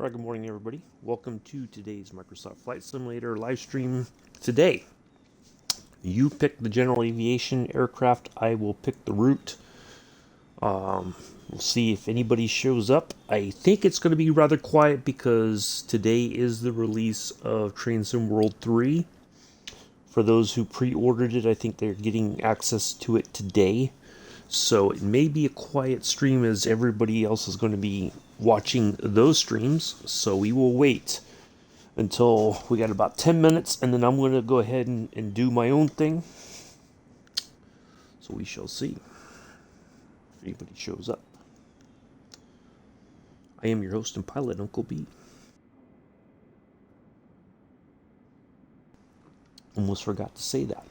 All right, good morning, everybody. Welcome to today's Microsoft Flight Simulator live stream. Today, you pick the general aviation aircraft. I will pick the route. We'll see if anybody shows up. I think it's going to be rather quiet because today is the release of Train Sim World 3. For those who pre-ordered it, I think they're getting access to it today. So it may be a quiet stream as everybody else is going to be watching those streams. So we will wait until we got about 10 minutes, and then I'm going to go ahead and do my own thing. So we shall see if anybody shows up. I am your host and pilot, Uncle B. Almost forgot to say that.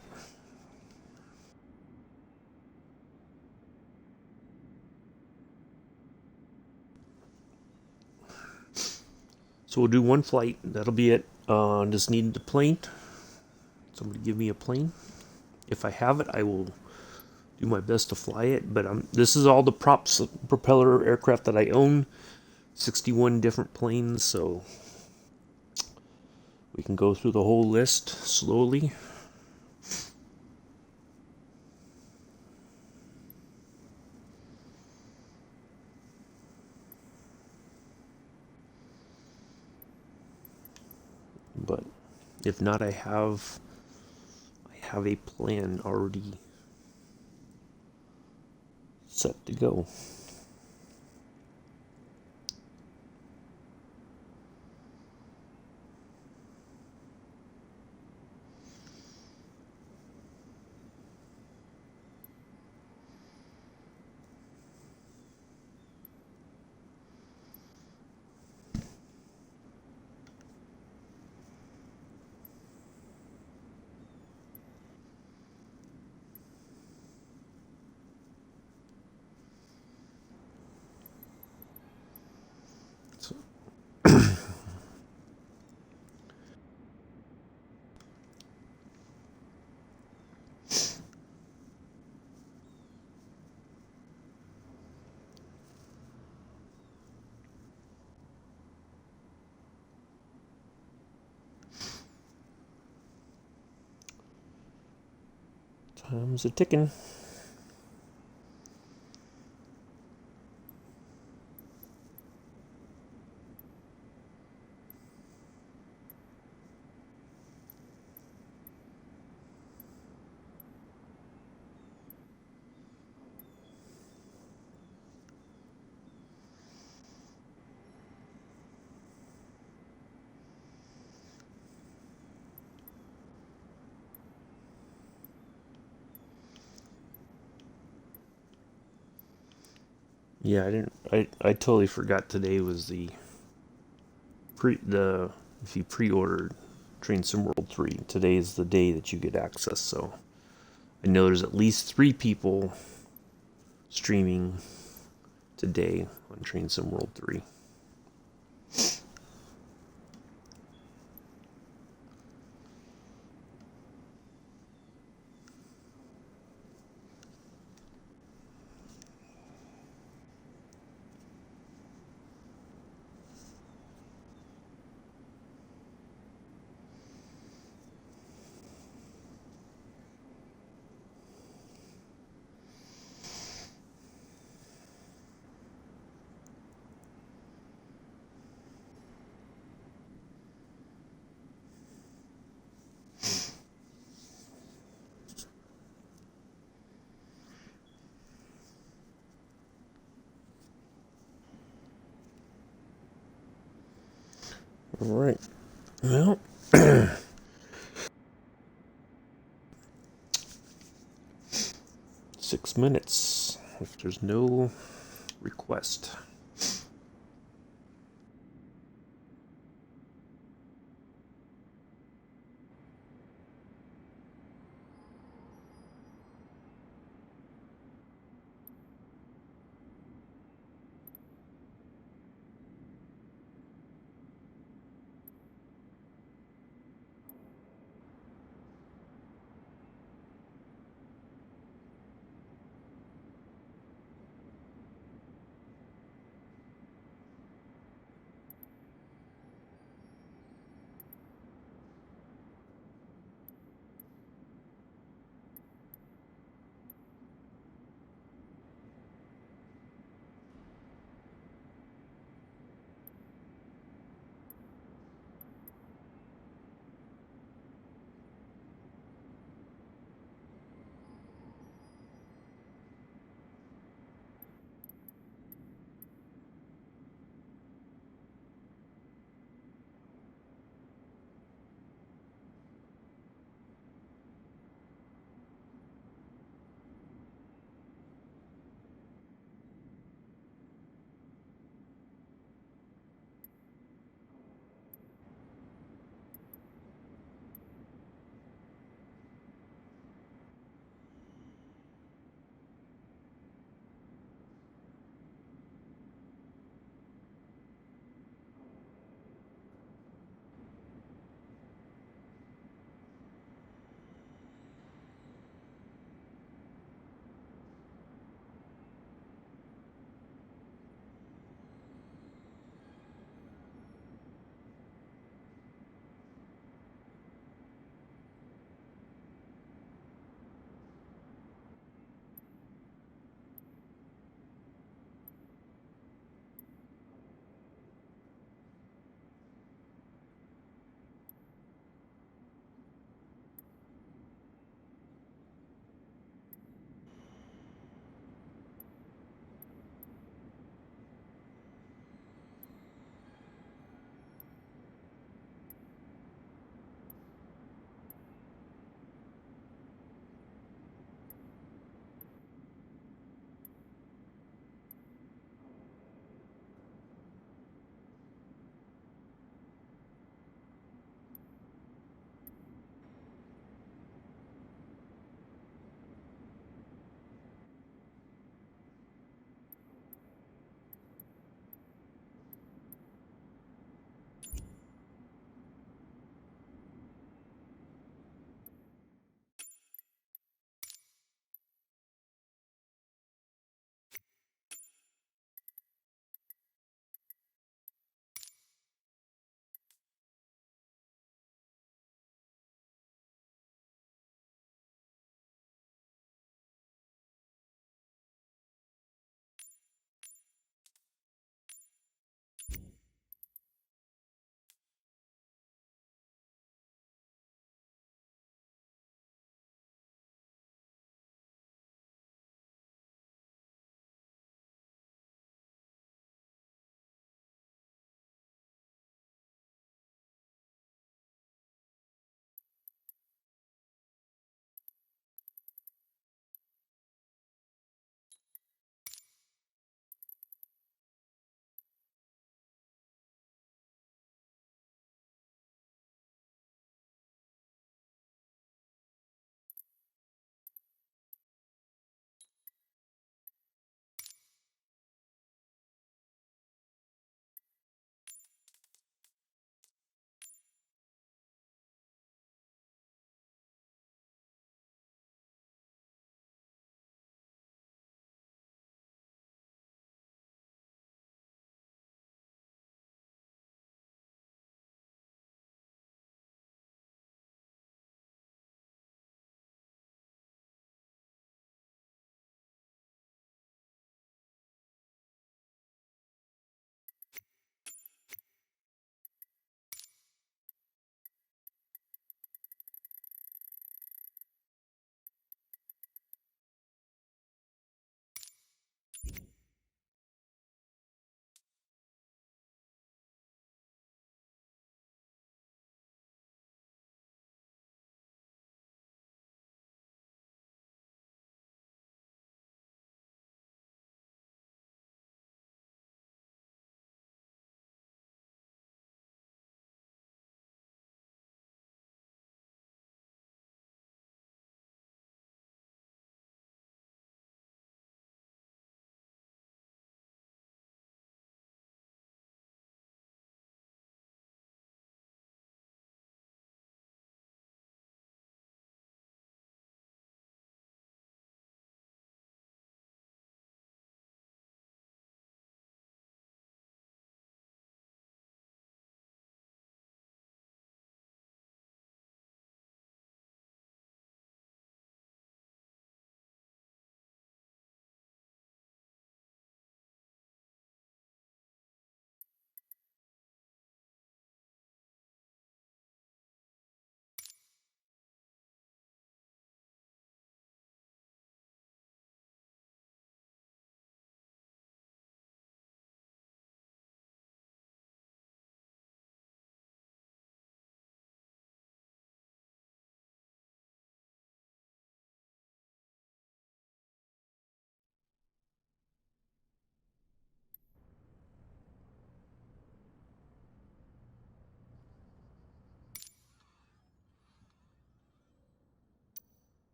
So we'll do one flight. That'll be it. Just needed a plane. Somebody give me a plane. If I have it, I will do my best to fly it. But this is all the props, propeller aircraft that I own. 61 different planes, so we can go through the whole list slowly. But if not, I have a plan already set to go. Time's a ticking. Yeah, I totally forgot today was if you pre-ordered Train Sim World 3, today is the day that you get access. So I know there's at least 3 people streaming today on Train Sim World 3. All right. Well, 6 minutes if there's no request.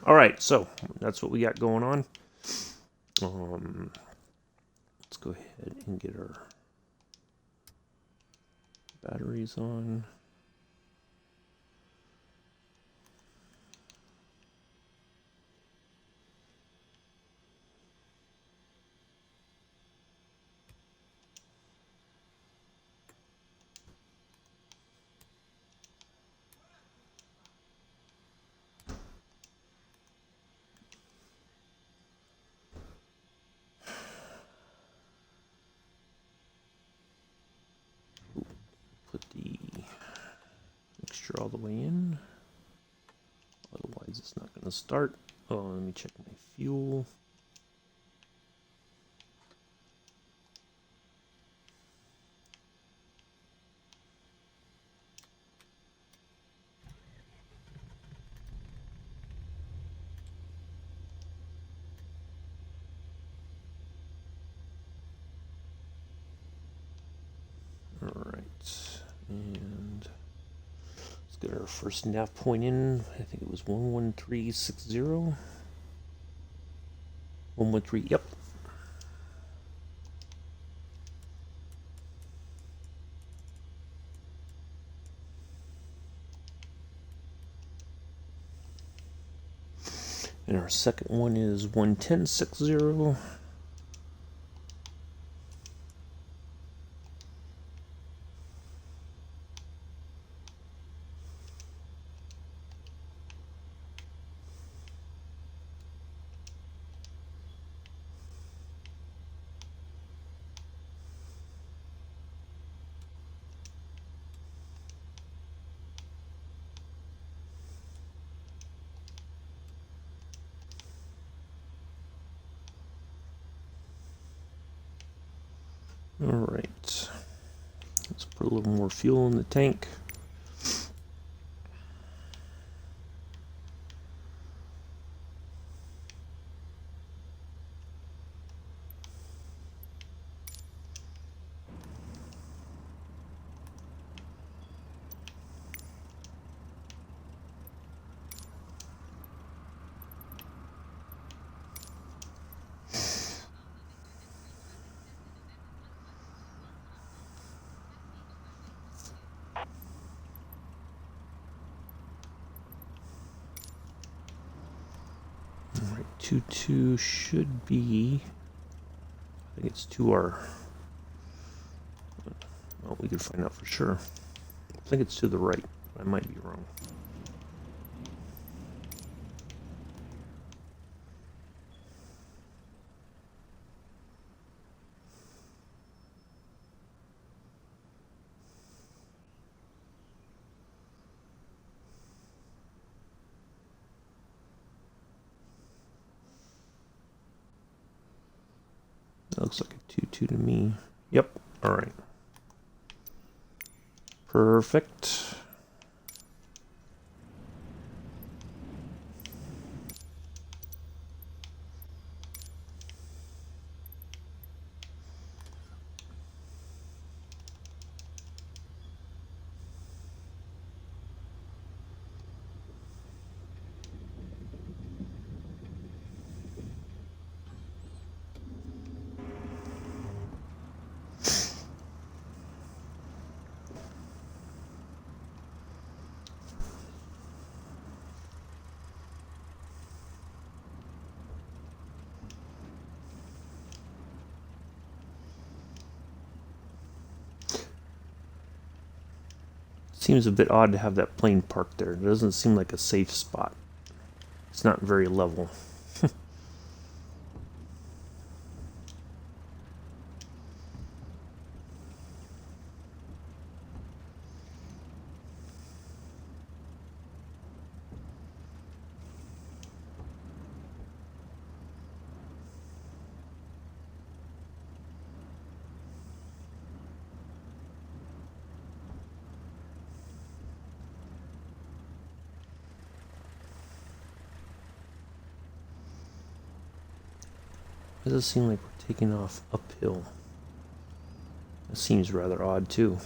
All right, so that's what we got going on. Let's go ahead and get our batteries on. Put the mixture all the way in. Otherwise, it's not going to start. Oh, let me check my fuel. All right, and let's get our first nav point in. I think it was 11360. 113, yep. And our second one is 11060. All right, let's put a little more fuel in the tank. All right, 22 should be, I think it's 2R. Well, we can find out for sure. I think it's to the right. I might be wrong. That looks like a 2-2 to me. Yep. All right. Perfect. Seems a bit odd to have that plane parked there. It doesn't seem like a safe spot. It's not very level. It does seem like we're taking off uphill. That seems rather odd too.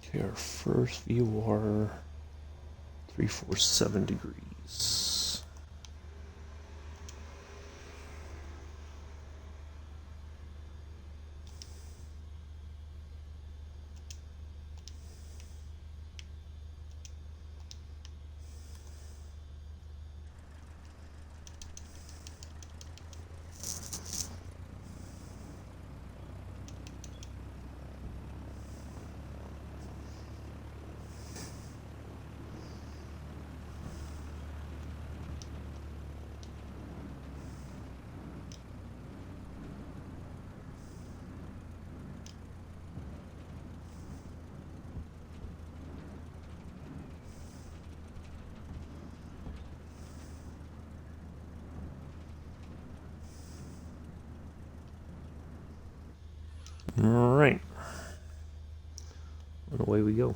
Okay, our first VOR 347 degrees. All right, and away we go.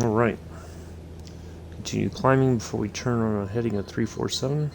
All right. Continue climbing before we turn on a heading of 347.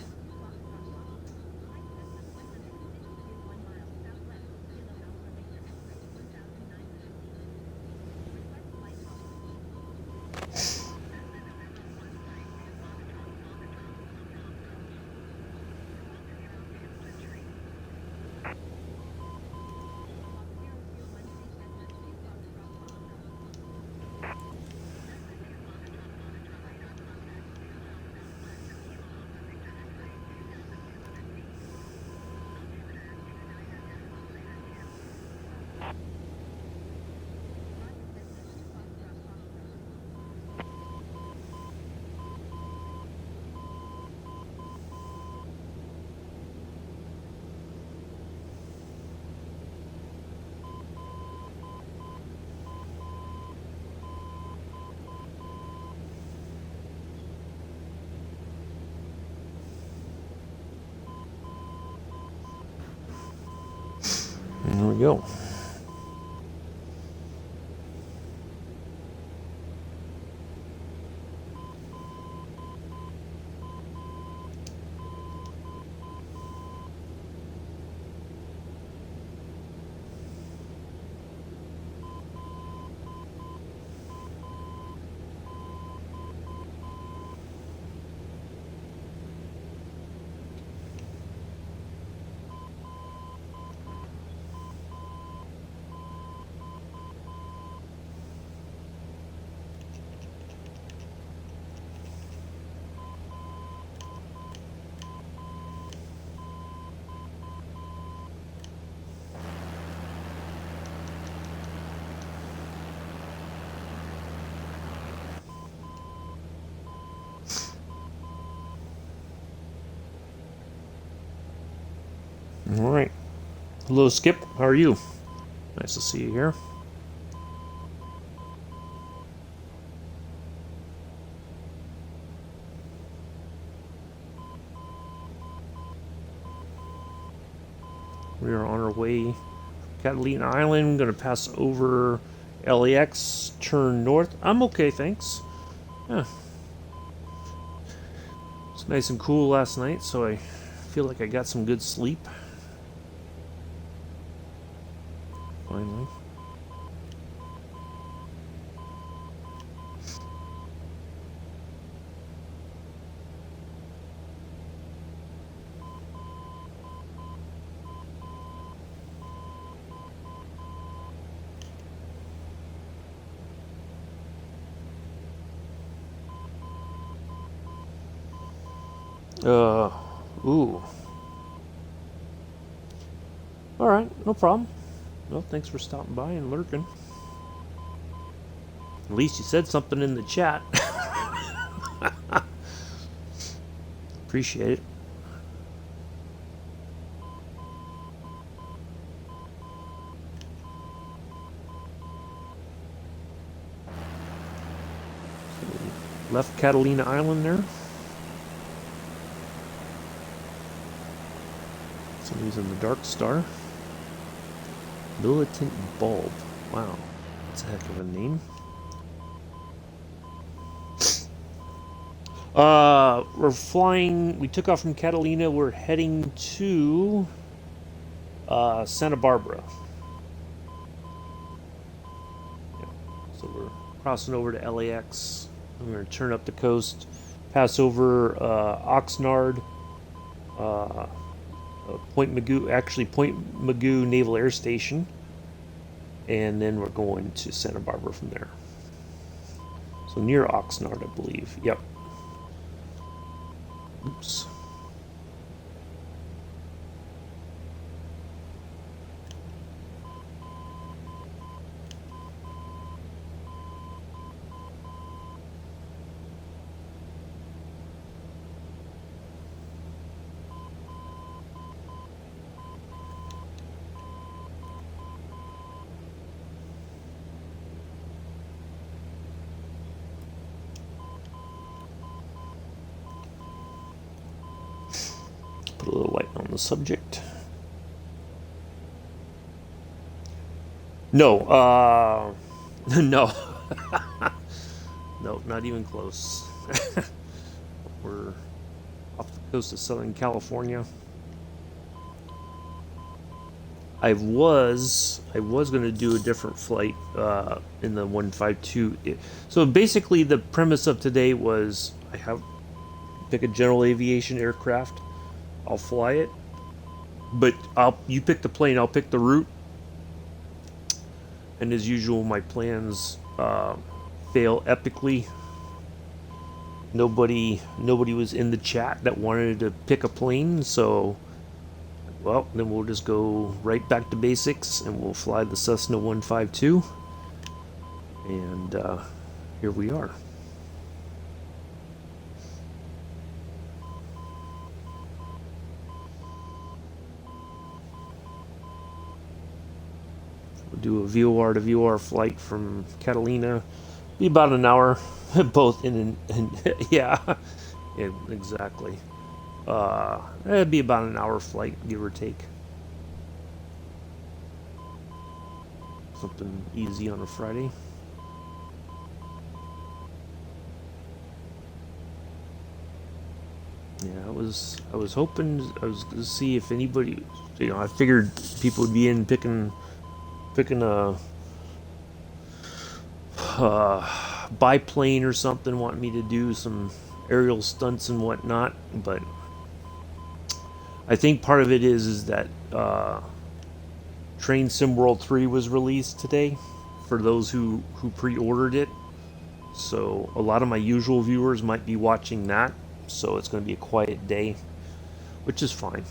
There we go. All right. Hello, Skip. How are you? Nice to see you here. We are on our way. Catalina Island. Going to pass over LAX. Turn north. I'm okay, thanks. Yeah. It's nice and cool last night, so I feel like I got some good sleep. Finally. Ooh. All right, no problem. Well, thanks for stopping by and lurking. At least you said something in the chat. Appreciate it. Left Catalina Island there. Somebody's in the Dark Star. Militant Bulb. Wow, that's a heck of a name. We're flying. We took off from Catalina. We're heading to Santa Barbara. Yeah. So we're crossing over to LAX. I'm going to turn up the coast, pass over Oxnard, Point Mugu Naval Air Station, and then we're going to Santa Barbara from there. So near Oxnard, I believe. Yep. Oops. Put a little light on the subject. No, no. No, not even close. We're off the coast of Southern California. I was going to do a different flight in the 152. So basically the premise of today was pick a general aviation aircraft. I'll fly it, but you pick the plane, I'll pick the route. And as usual, my plans fail epically. Nobody was in the chat that wanted to pick a plane, so well, then we'll just go right back to basics and we'll fly the Cessna 152. And here we are. We'll do a VOR to VOR flight from Catalina. Be about an hour, both in and yeah, exactly. It'd be about an hour flight, give or take. Something easy on a Friday. Yeah, I was hoping I was gonna see if anybody, I figured people would be in picking a biplane or something, wanting me to do some aerial stunts and whatnot, but I think part of it is that Train Sim World 3 was released today for those who pre-ordered it. So a lot of my usual viewers might be watching that. So it's going to be a quiet day, which is fine.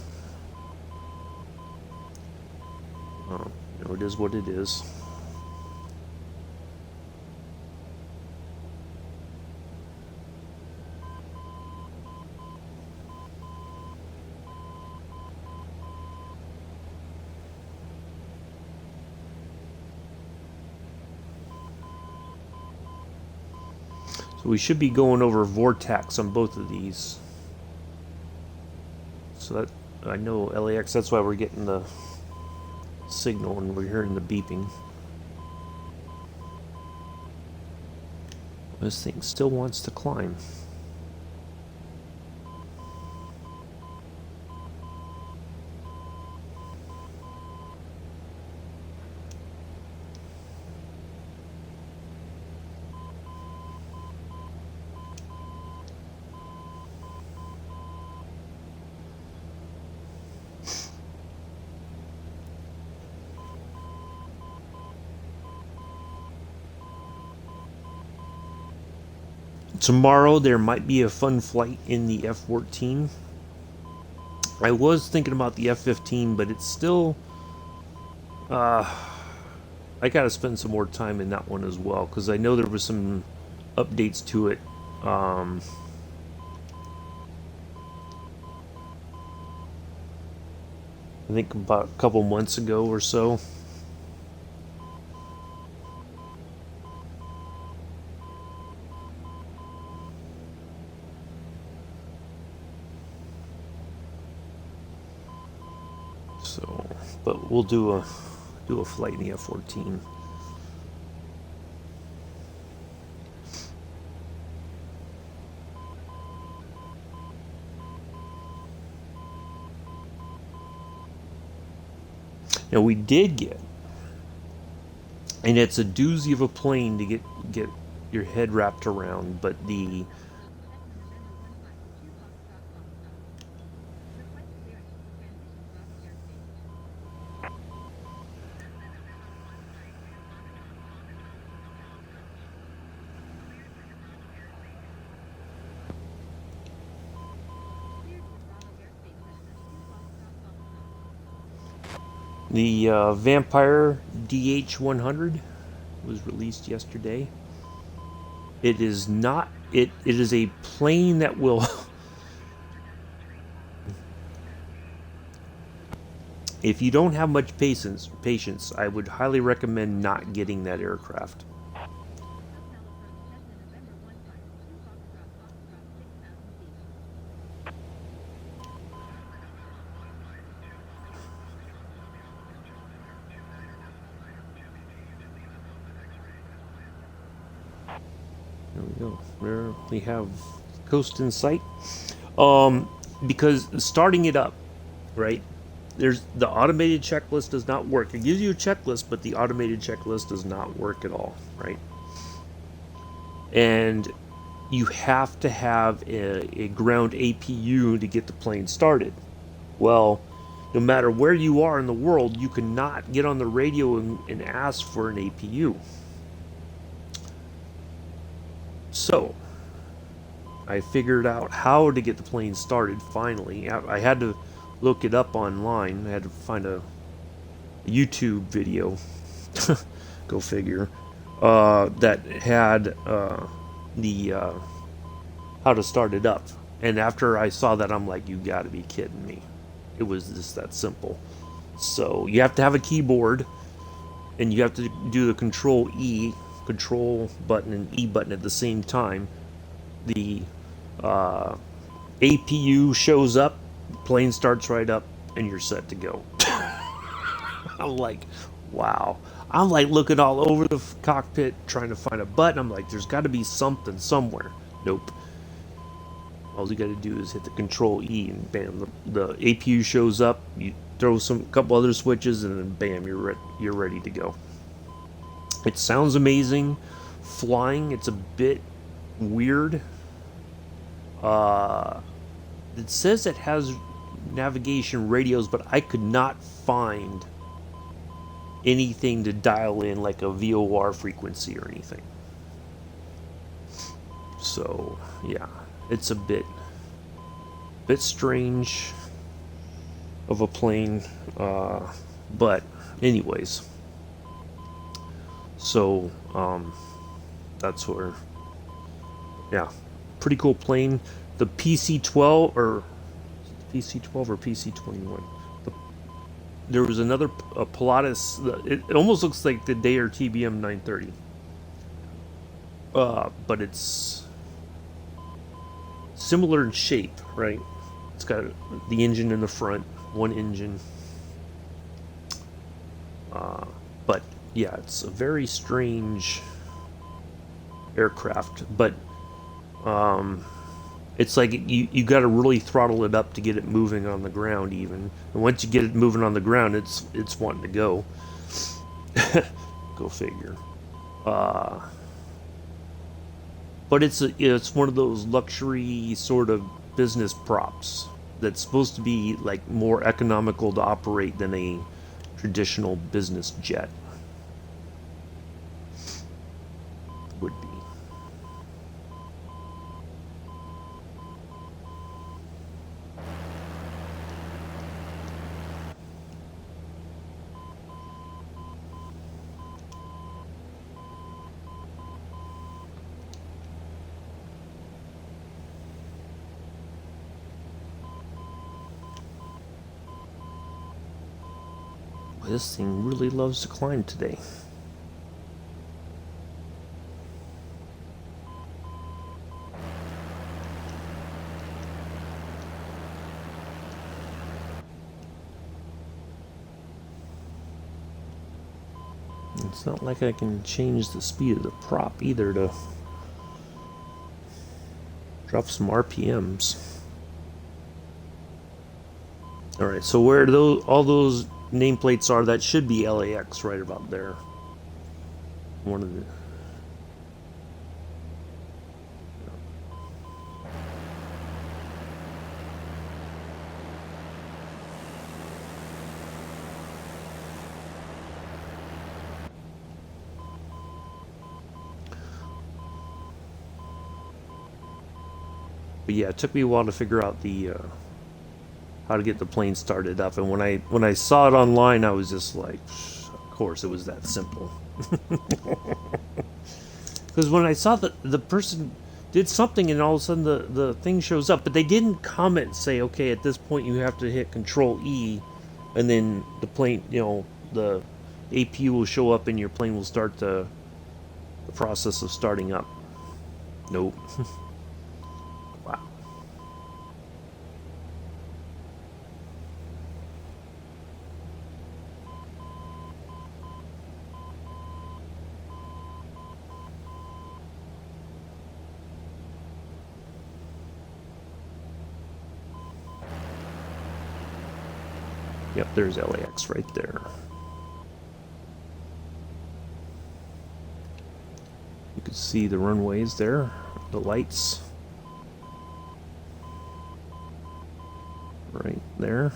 It is what it is. So we should be going over Vortex on both of these. So that, I know LAX, that's why we're getting the signal and we're hearing the beeping. This thing still wants to climb. Tomorrow there might be a fun flight in the F-14. I was thinking about the F-15, but it's still Uh, I gotta spend some more time in that one as well because I know there was some updates to it. Um, I think about a couple months ago or so. So, but we'll do a flight in the F-14. Now we did get, and it's a doozy of a plane to get your head wrapped around, but the Vampire DH-100 was released yesterday. It is not it is a plane that will if you don't have much patience, I would highly recommend not getting that aircraft. There we go. There we have coast in sight. Um, because starting it up, right? There's the automated checklist does not work. It gives you a checklist, but the automated checklist does not work at all, right? And you have to have a ground APU to get the plane started. Well, no matter where you are in the world, you cannot get on the radio and ask for an APU. So, I figured out how to get the plane started finally. I had to look it up online. I had to find a YouTube video, go figure, that had the how to start it up. And after I saw that, I'm like, you gotta be kidding me. It was just that simple. So you have to have a keyboard, and you have to do the control button and E button at the same time. The uh, APU shows up, plane starts right up, and you're set to go. I'm like, wow. I'm like looking all over the cockpit trying to find a button. I'm like, there's got to be something somewhere. Nope. All you got to do is hit the control E and bam, the APU shows up. You throw some couple other switches and then bam, you're ready to go. It sounds amazing. Flying, it's a bit weird. Uh, it says it has navigation radios, but I could not find anything to dial in like a VOR frequency or anything. So yeah, it's a bit strange of a plane, but anyways. So that's where, yeah, pretty cool plane. The PC-12 or PC-12 or PC-21. There was another Pilatus. It almost looks like the Daher TBM 930, but it's similar in shape, right? It's got the engine in the front, one engine. But yeah, it's a very strange aircraft. But it's like you got to really throttle it up to get it moving on the ground, even. And once you get it moving on the ground, it's wanting to go. Go figure. But it's one of those luxury sort of business props that's supposed to be like more economical to operate than a traditional business jet would be. This thing really loves to climb today. It's not like I can change the speed of the prop either to drop some RPMs. Alright, so where all those nameplates are, that should be LAX right about there. One of the... But yeah, it took me a while to figure out the how to get the plane started up, and when I saw it online, I was just like, of course it was that simple. Because when I saw that the person did something and all of a sudden the thing shows up, but they didn't comment, say, okay, at this point you have to hit Control E, and then the plane, you know, the APU will show up and your plane will start the process of starting up. Nope. Wow. Yep, there's LAX right there. You can see the runways there, the lights. Right there.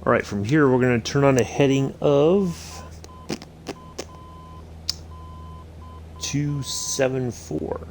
Alright, from here we're going to turn on a heading of 274.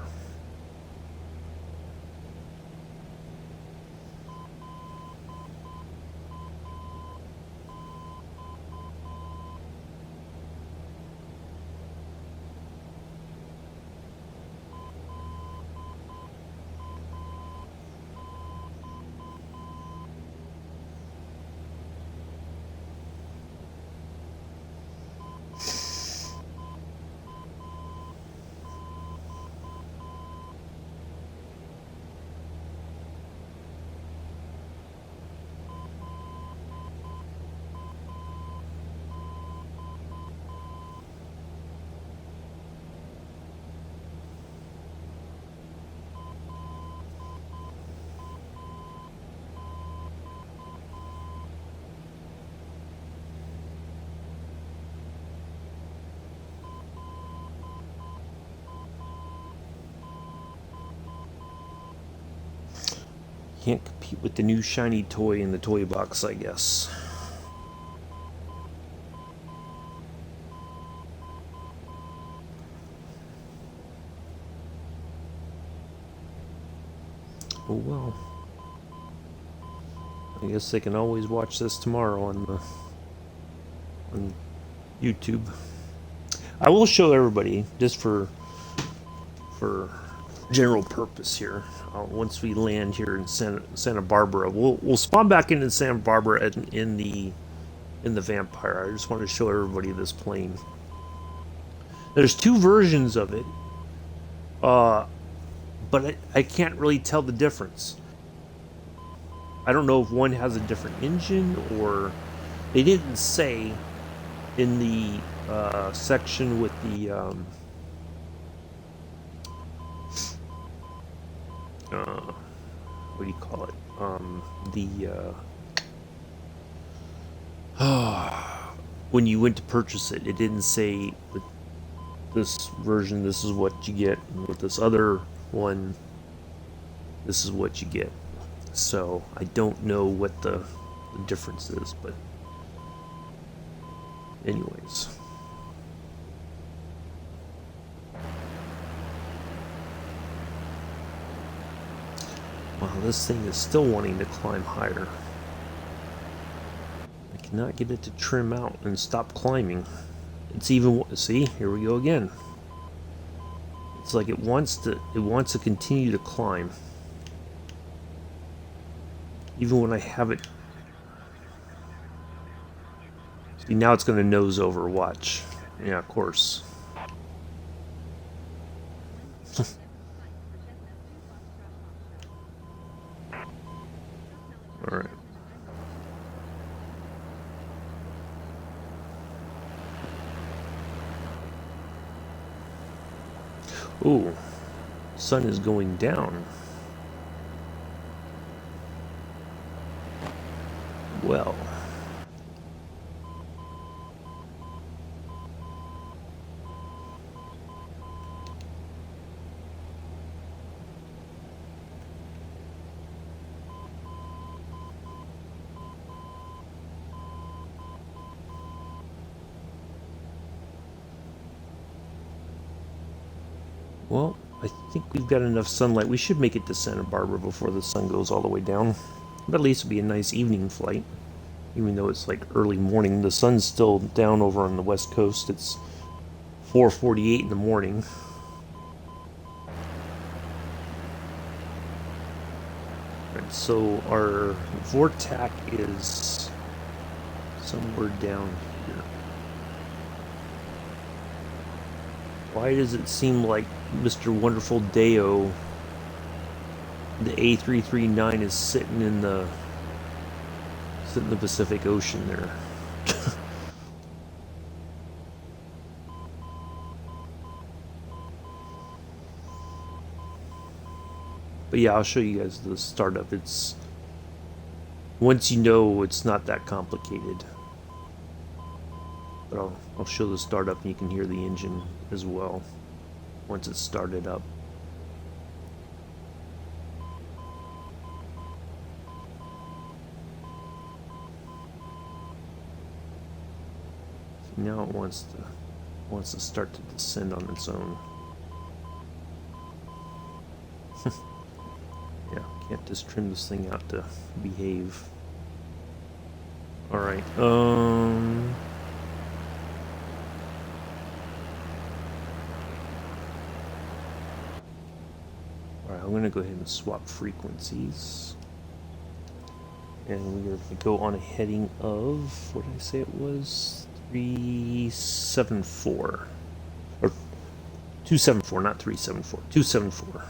Can't compete with the new shiny toy in the toy box, I guess. Oh well. I guess they can always watch this tomorrow on YouTube. I will show everybody, just for general purpose here. Once we land here in Santa Barbara, we'll spawn back into Santa Barbara in the Vampire. I just want to show everybody this plane. There's two versions of it, but I can't really tell the difference. I don't know if one has a different engine, or they didn't say in the section with the what do you call it? When you went to purchase it, it didn't say with this version this is what you get, and with this other one this is what you get. So I don't know what the difference is, but anyways. Wow, this thing is still wanting to climb higher. I cannot get it to trim out and stop climbing. It's even, see, here we go again. It's like it wants to continue to climb. Even when I have it. See, now it's going to nose over. Watch. Yeah, of course. All right. Ooh, sun is going down. Well. Well, I think we've got enough sunlight. We should make it to Santa Barbara before the sun goes all the way down. But at least it'll be a nice evening flight. Even though it's like early morning, the sun's still down over on the west coast. It's 4:48 in the morning. Right, so our vortac is somewhere down here. Why does it seem like Mr. Wonderful Deo, the A339, is sitting in the Pacific Ocean there? But yeah, I'll show you guys the startup. It's once you know, it's not that complicated. But I'll show the startup and you can hear the engine as well once it's started up. So now it wants to start to descend on its own. Yeah, can't just trim this thing out to behave. All right. Alright, I'm going to go ahead and swap frequencies. And we are going to go on a heading of, what did I say it was? 374. Or 274, not 374. 274.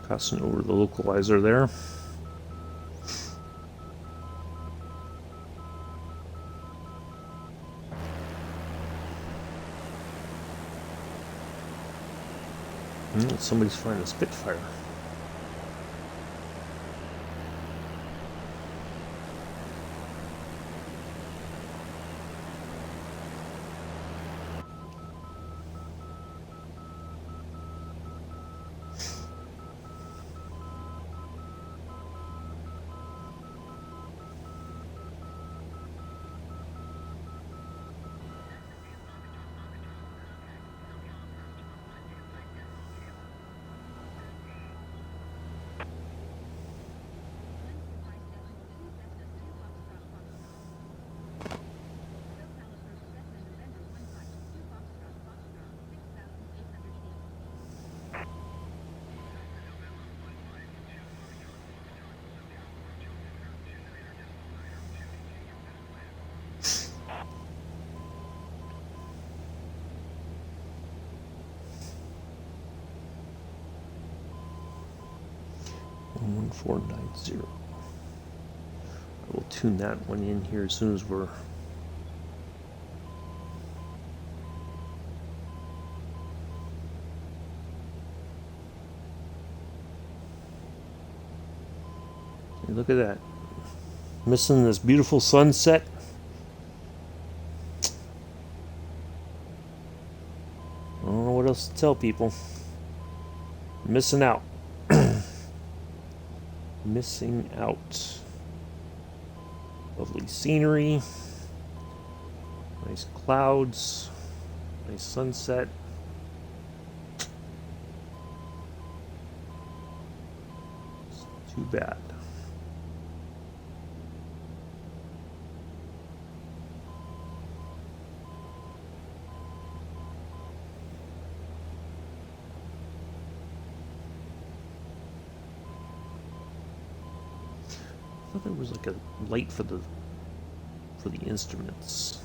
Passing over the localizer there. Somebody's flying a Spitfire. One 1490. I will tune that one in here as soon as we're Look at that. Missing this beautiful sunset. I don't know what else to tell people. Missing out. Missing out. Lovely scenery. Nice clouds. Nice sunset. It's too bad. I thought there was like a light for the instruments.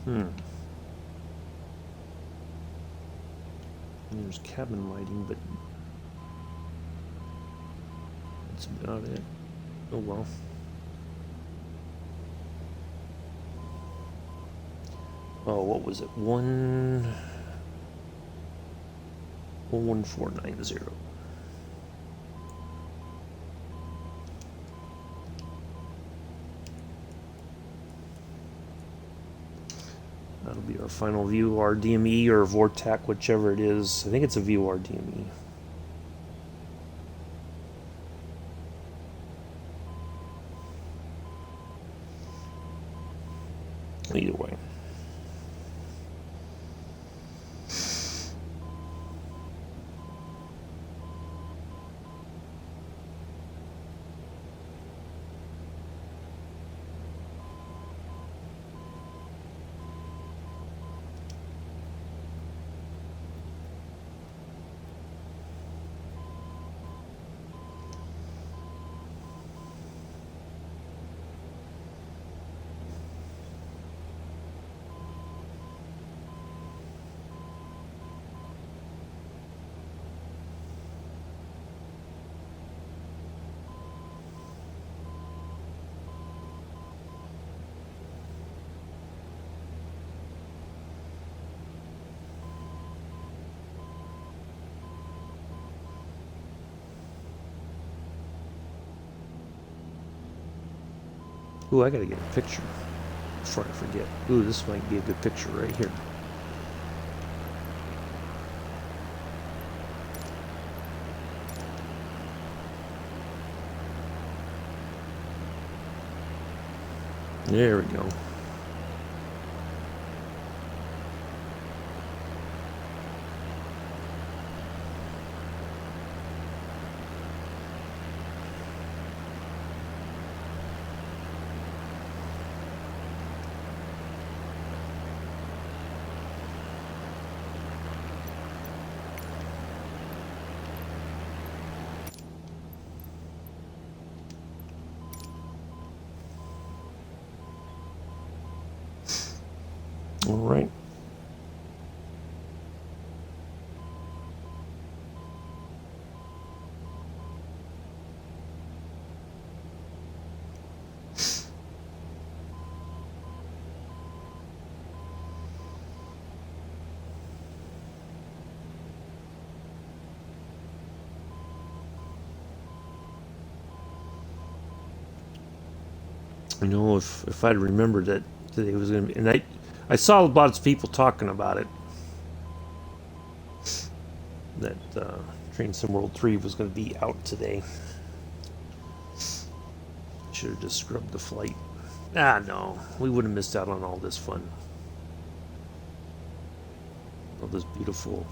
And there's cabin lighting, but that's about it. Oh well. Oh, what was it? 11490. That'll be our final view, our DME or Vortac, whichever it is. I think it's a VOR DME. Either way. Ooh, I gotta get a picture before I forget. Ooh, this might be a good picture right here. There we go. All right. You know, if I'd remembered that today was going to be, and I saw lots of people talking about it, that Train Sim World 3 was going to be out today. Should have just scrubbed the flight. Ah, no, we would have missed out on all this fun. All this beautiful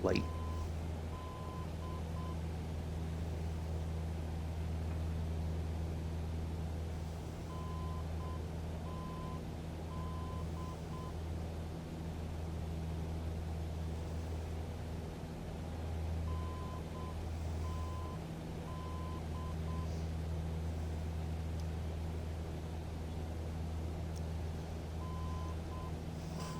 light.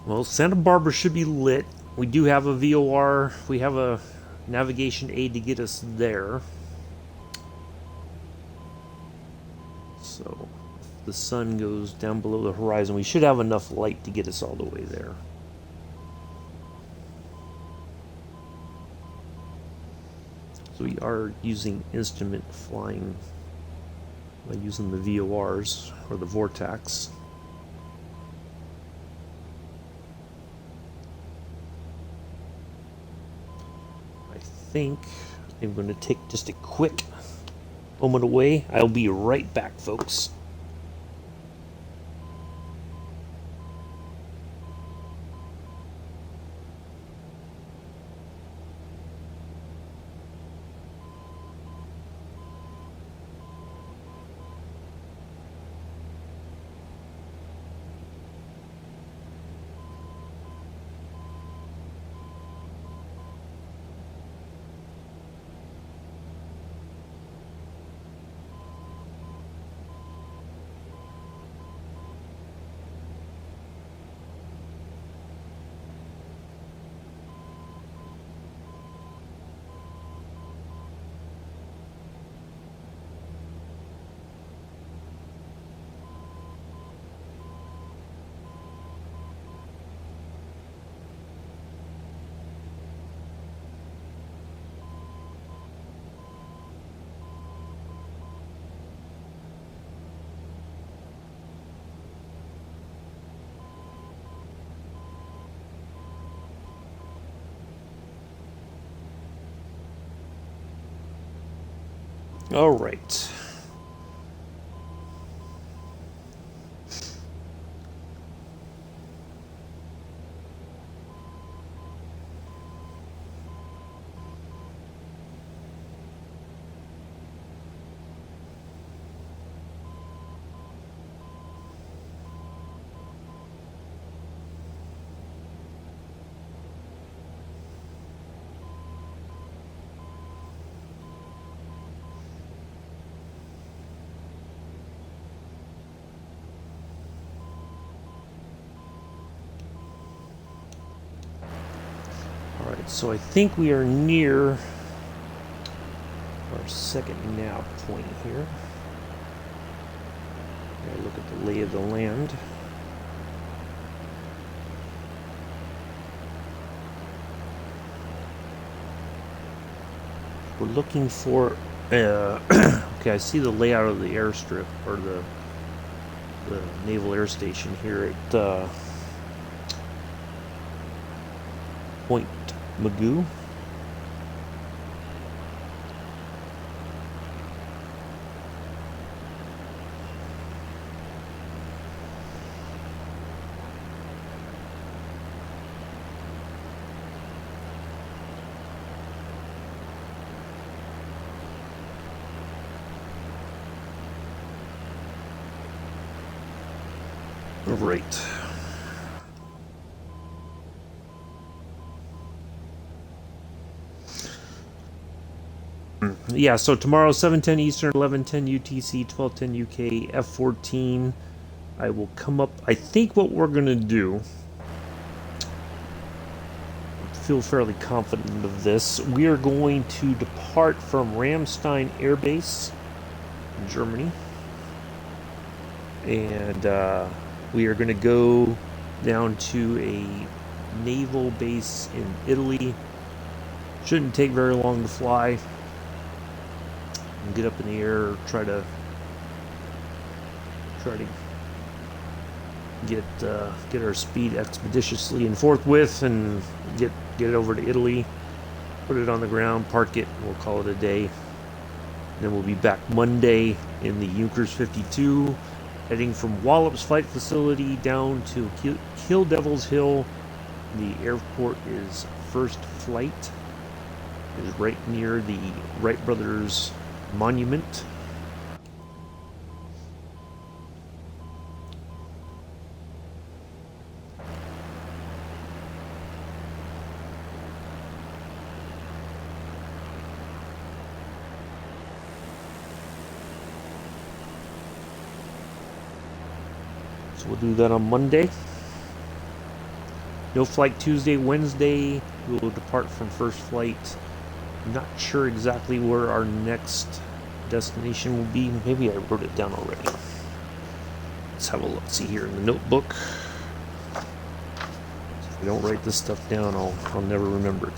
Well, Santa Barbara should be lit. We do have a VOR. We have a navigation aid to get us there. So the sun goes down below the horizon. We should have enough light to get us all the way there. So we are using instrument flying by using the VORs, or the vortex. I think I'm going to take just a quick moment away. I'll be right back, folks. All right. So I think we are near our second nav point here. Gotta look at the lay of the land. We're looking for okay, I see the layout of the airstrip, or the naval air station here at Point Magoo. Right. Yeah, so tomorrow 7:10 Eastern, 11:10 UTC, 12:10 UK, F-14. I will come up. I think what we're going to do, I feel fairly confident of this. We are going to depart from Ramstein Air Base in Germany. And we are going to go down to a naval base in Italy. Shouldn't take very long to fly. And get up in the air, try to get our speed expeditiously and forthwith, and get it over to Italy, put it on the ground, park it, and we'll call it a day. And then we'll be back Monday in the Junkers 52, heading from Wallops Flight Facility down to Kill Devil's Hill. The airport is First Flight. It is right near the Wright Brothers Monument. So we'll do that on Monday. No flight Tuesday, Wednesday. We will depart from First Flight. I'm not sure exactly where our next destination will be. Maybe I wrote it down already. let's have a look. See here in the notebook. If I don't write this stuff down, I'll never remember it.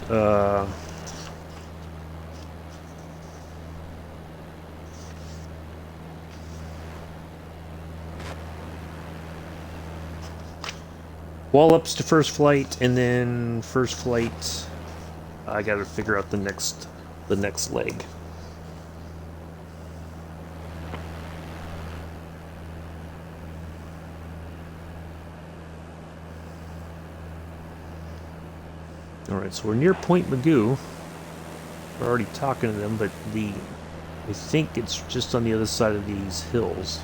Wall-ups to first flight, and then first flight, I gotta figure out the next leg. Alright, so we're near Point Magoo. We're already talking to them, but I think it's just on the other side of these hills.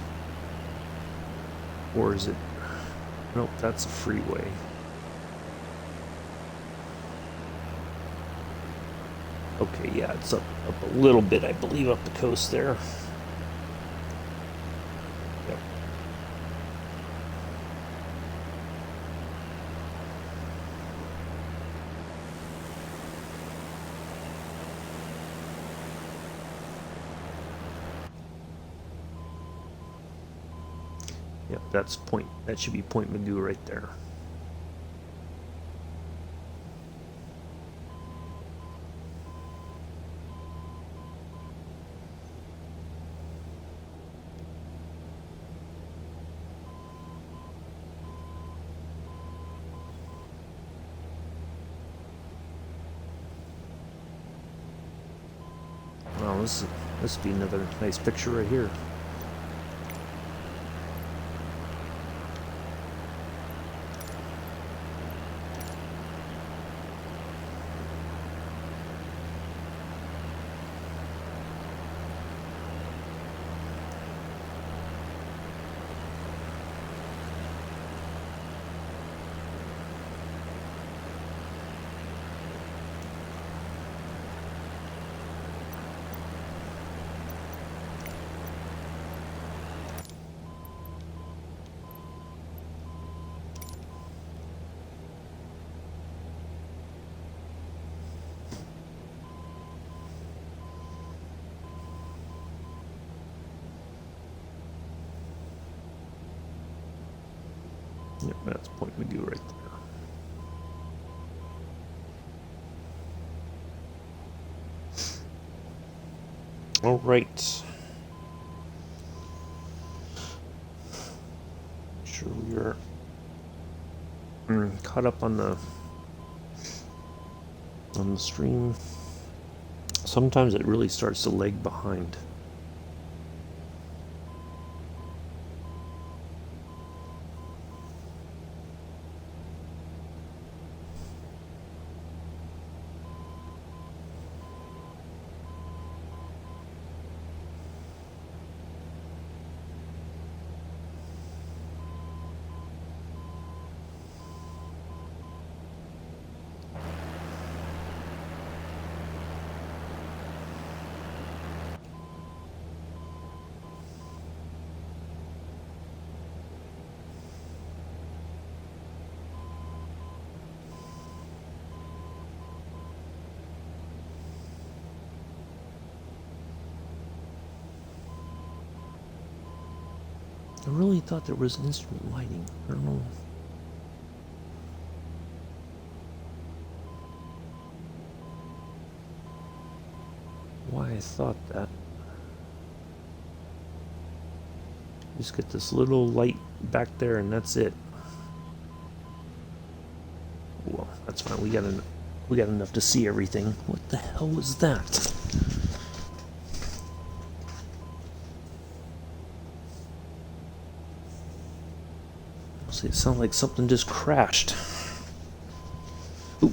Or is it? Nope, that's a freeway. Okay, yeah, it's up a little bit, I believe, up the coast there. Yep. Yep, that should be Point Magoo right there. Wow, this would be another nice picture right here. Yep, that's Point Magoo right there. All right. Make sure we are caught up on the stream. Sometimes it really starts to lag behind. I really thought there was instrument lighting. I don't know. Why I thought that. Just get this little light back there and that's it. Well, that's fine. We got enough to see everything. What the hell was that? It sounded like something just crashed. Ooh.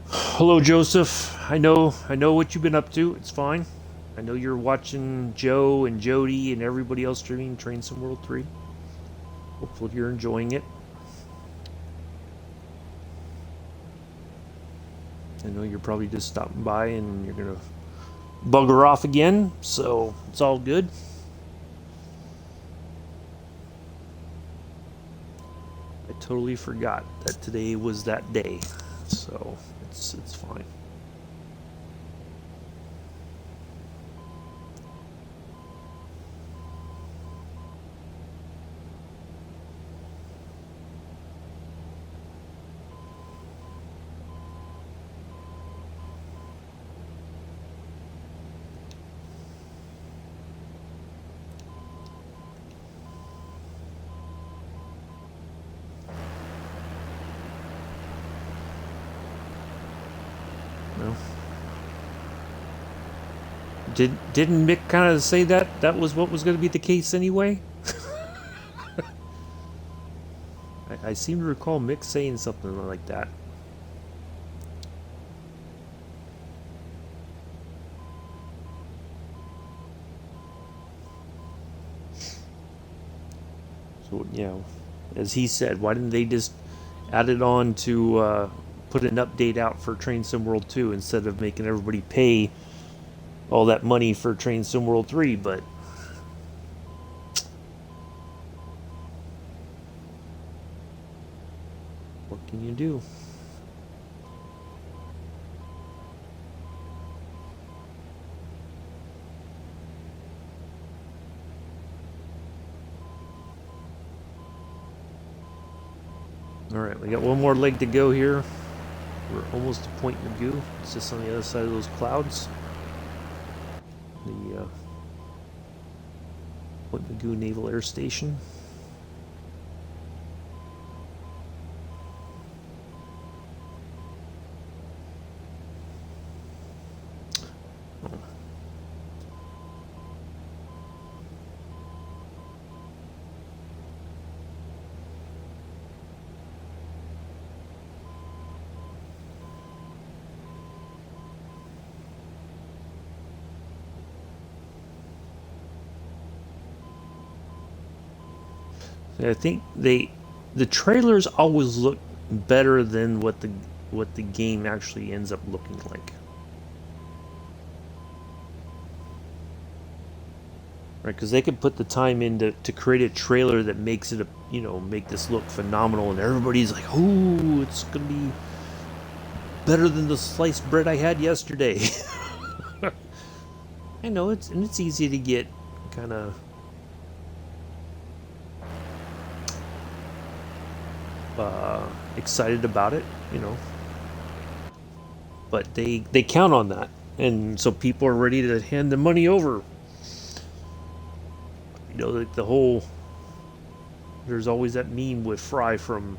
Hello, Joseph. I know what you've been up to. It's fine. I know you're watching Joe and Jody and everybody else streaming Train Sim World 3. Hopefully you're enjoying it. I know you're probably just stopping by and you're gonna bugger off again, so it's all good. I totally forgot that today was that day, so it's fine. Didn't Mick kind of say that was what was going to be the case anyway? I seem to recall Mick saying something like that. So yeah, as he said, why didn't they just add it on to put an update out for Train Sim World 2 instead of making everybody pay all that money for Train Sim World 3? But what can you do? Alright, we got one more leg to go here. We're almost to Point Magoo. It's just on the other side of those clouds. The Point Magoo Naval Air Station. I think the trailers always look better than what the game actually ends up looking like. Right, because they could put the time in to create a trailer that makes it make this look phenomenal, and everybody's like, "Oh, it's gonna be better than the sliced bread I had yesterday." I know it's easy to get kind of excited about it, but they count on that, and so people are ready to hand the money over. The whole, there's always that meme with Fry from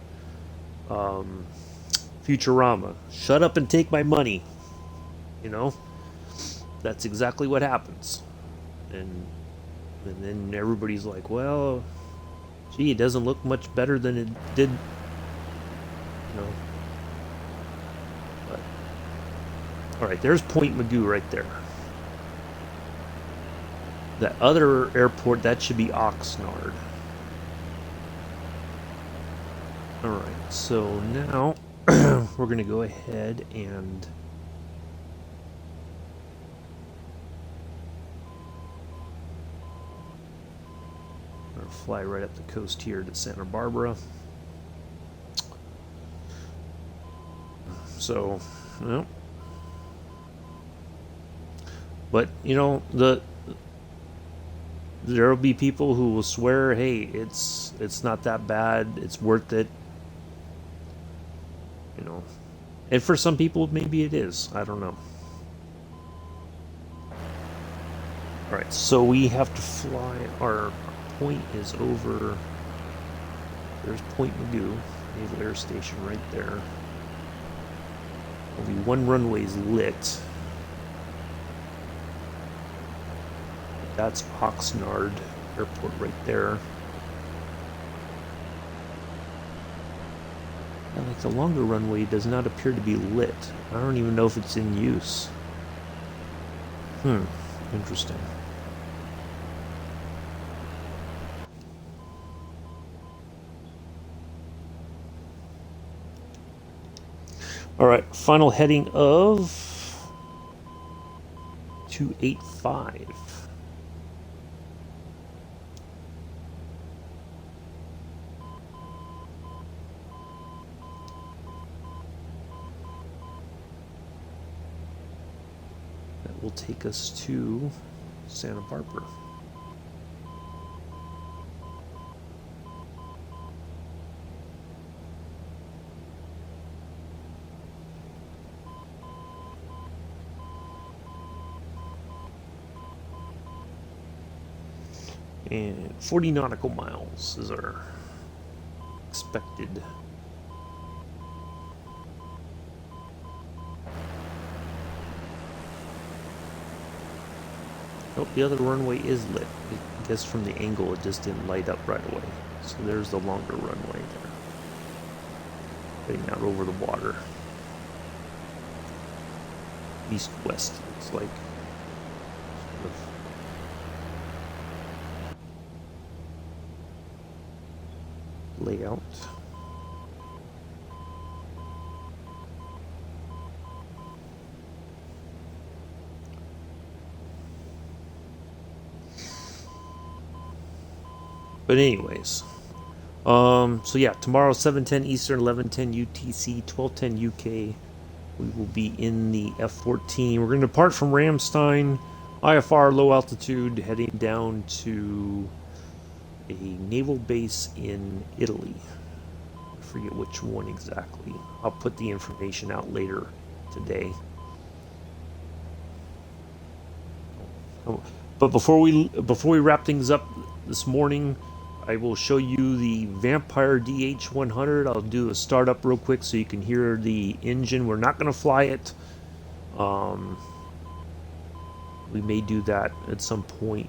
Futurama, "Shut up and take my money." That's exactly what happens, and then everybody's like, well, gee, it doesn't look much better than it did, but all right, there's Point Magoo right there. That other airport, that should be Oxnard. Alright, so now we're going to go ahead and fly right up the coast here to Santa Barbara. So, but there'll be people who will swear, hey, it's not that bad, it's worth it. And for some people, maybe it is. I don't know. Alright, so we have to fly. Our point is over. There's Point Magoo, Naval Air Station right there. Only one runway is lit. That's Oxnard Airport right there. And like the longer runway does not appear to be lit. I don't even know if it's in use. Interesting. Alright, final heading of 285. That will take us to Santa Barbara. And 40 nautical miles is our expected. Oh, the other runway is lit. I guess from the angle it just didn't light up right away. So there's the longer runway there. Heading out over the water. East-west, looks like. Sort of layout. But anyways, so yeah, tomorrow 7:10 Eastern, 11:10 UTC, 12:10 UK. We will be in the F-14. We're going to depart from Ramstein, IFR low altitude, heading down to a naval base in Italy. I forget which one exactly. I'll put the information out later today. But before we wrap things up this morning, I will show you the Vampire DH-100. I'll do a startup real quick so you can hear the engine. We're not going to fly it. We may do that at some point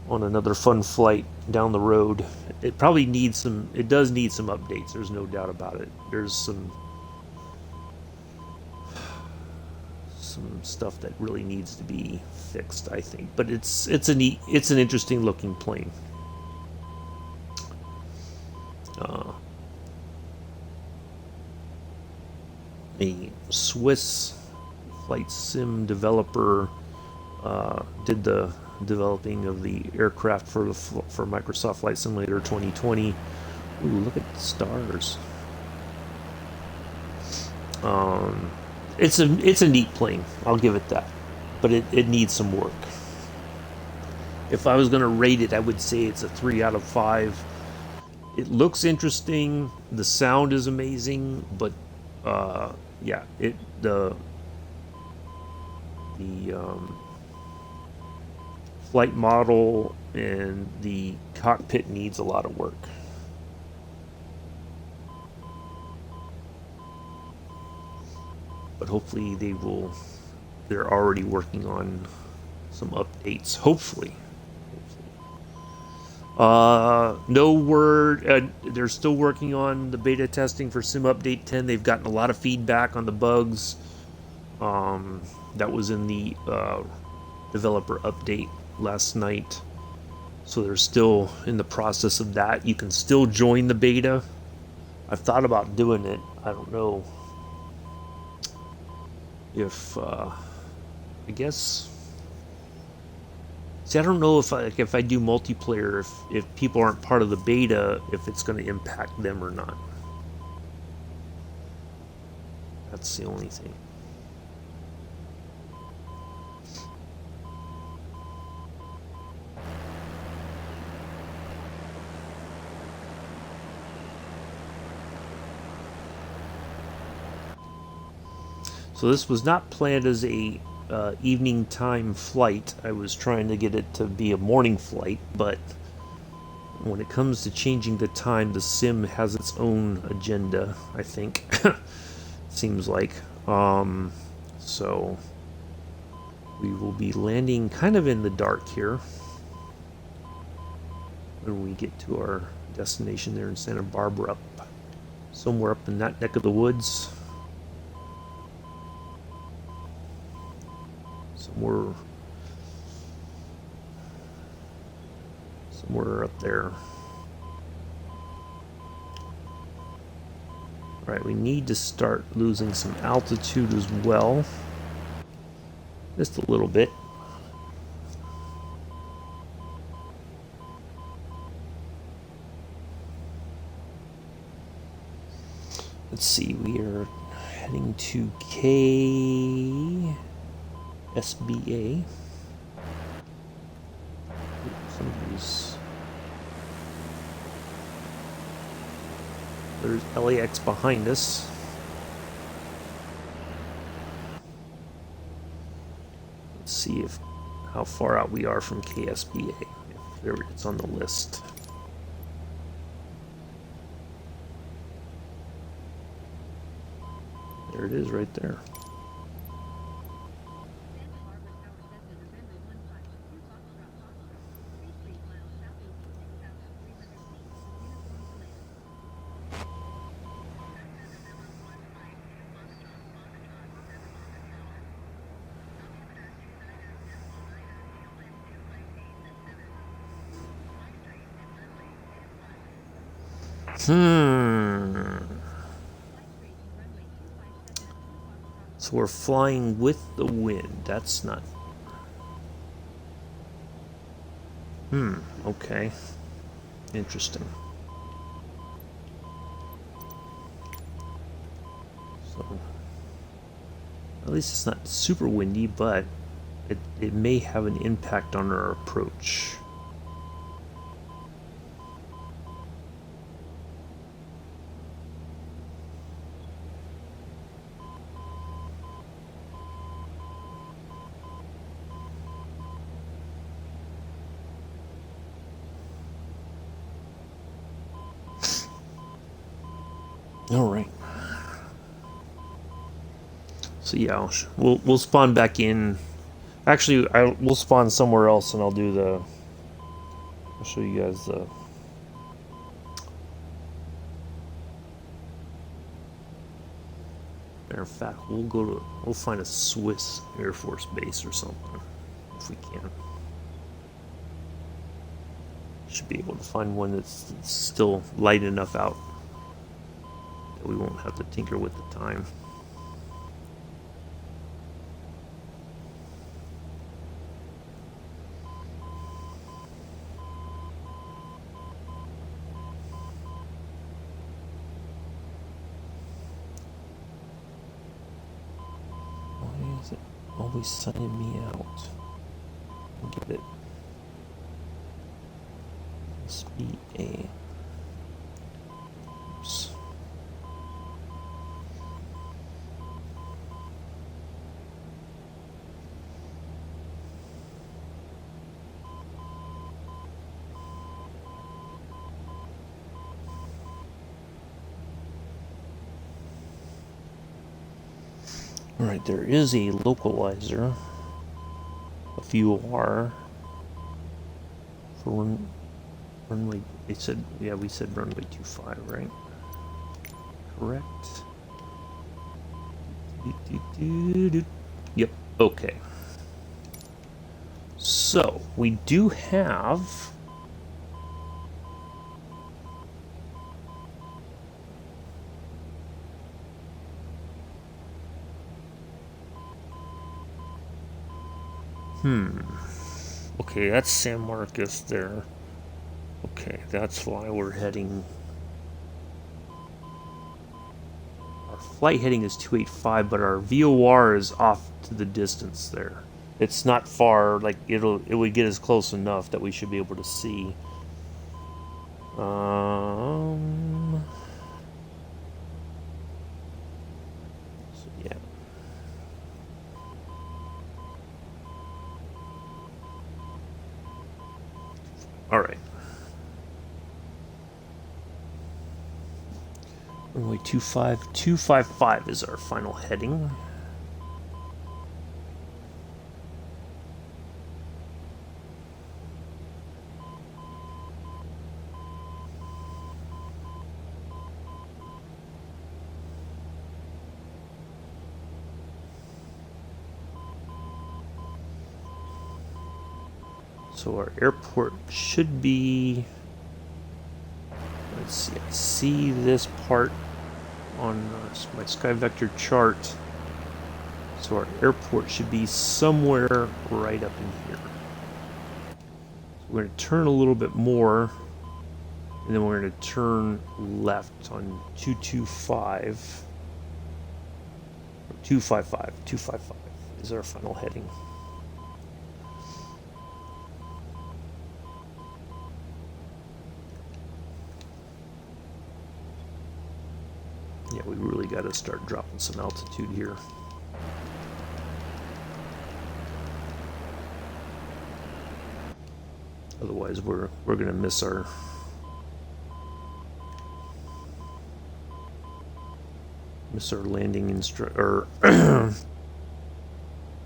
on another fun flight down the road. It probably needs some, it does need some updates. There's no doubt about it. There's some stuff that really needs to be fixed, I think. But it's an interesting looking plane. A Swiss flight sim developer did the developing of the aircraft for Microsoft Flight Simulator 2020. Ooh, look at the stars. It's a neat plane, I'll give it that, but it needs some work. If I was going to rate it, I would say it's a 3 out of 5. It looks interesting, the sound is amazing, but yeah, the flight model and the cockpit needs a lot of work. But hopefully they're already working on some updates, hopefully. No word, they're still working on the beta testing for Sim Update 10. They've gotten a lot of feedback on the bugs that was in the developer update last night. So they're still in the process of that. You can still join the beta. I've thought about doing it. I don't know if I guess. See, I don't know if I do multiplayer, if people aren't part of the beta, if it's going to impact them or not. That's the only thing. So this was not planned as a evening time flight. I was trying to get it to be a morning flight, but when it comes to changing the time, the sim has its own agenda, I think. Seems like. So we will be landing kind of in the dark here when we get to our destination there in Santa Barbara, somewhere up in that neck of the woods. Somewhere up there. Alright, we need to start losing some altitude as well. Just a little bit. Let's see, we are heading to KSBA. There's LAX behind us. Let's see how far out we are from KSBA. If it's on the list. There it is right there. So we're flying with the wind. That's not... Okay. Interesting. So, at least it's not super windy, but it may have an impact on our approach. All right. So yeah, we'll spawn back in. Actually, we'll spawn somewhere else, and I'll do the. I'll show you guys the. Matter of fact, we'll find a Swiss Air Force base or something if we can. Should be able to find one that's still light enough out that we won't have to tinker with the time. Why is it always signing me out? I'll give it. Must be a. Oops. Alright, there is a localizer, a VOR, for runway, it said, yeah, we said runway 25, right? Correct. Yep, okay. So, we do have... Okay, that's San Marcos there. Okay, that's why we're heading... Our flight heading is 285, but our VOR is off to the distance there. It's not far, like, it would get us close enough that we should be able to see. So, yeah. Alright. Runway 255 is our final heading. So our airport should be, let's see, I see this part on my SkyVector chart. So our airport should be somewhere right up in here. So we're going to turn a little bit more, and then we're going to turn left on 225. 255 is our final heading. Yeah, we really got to start dropping some altitude here. Otherwise, we're going to miss our landing or we're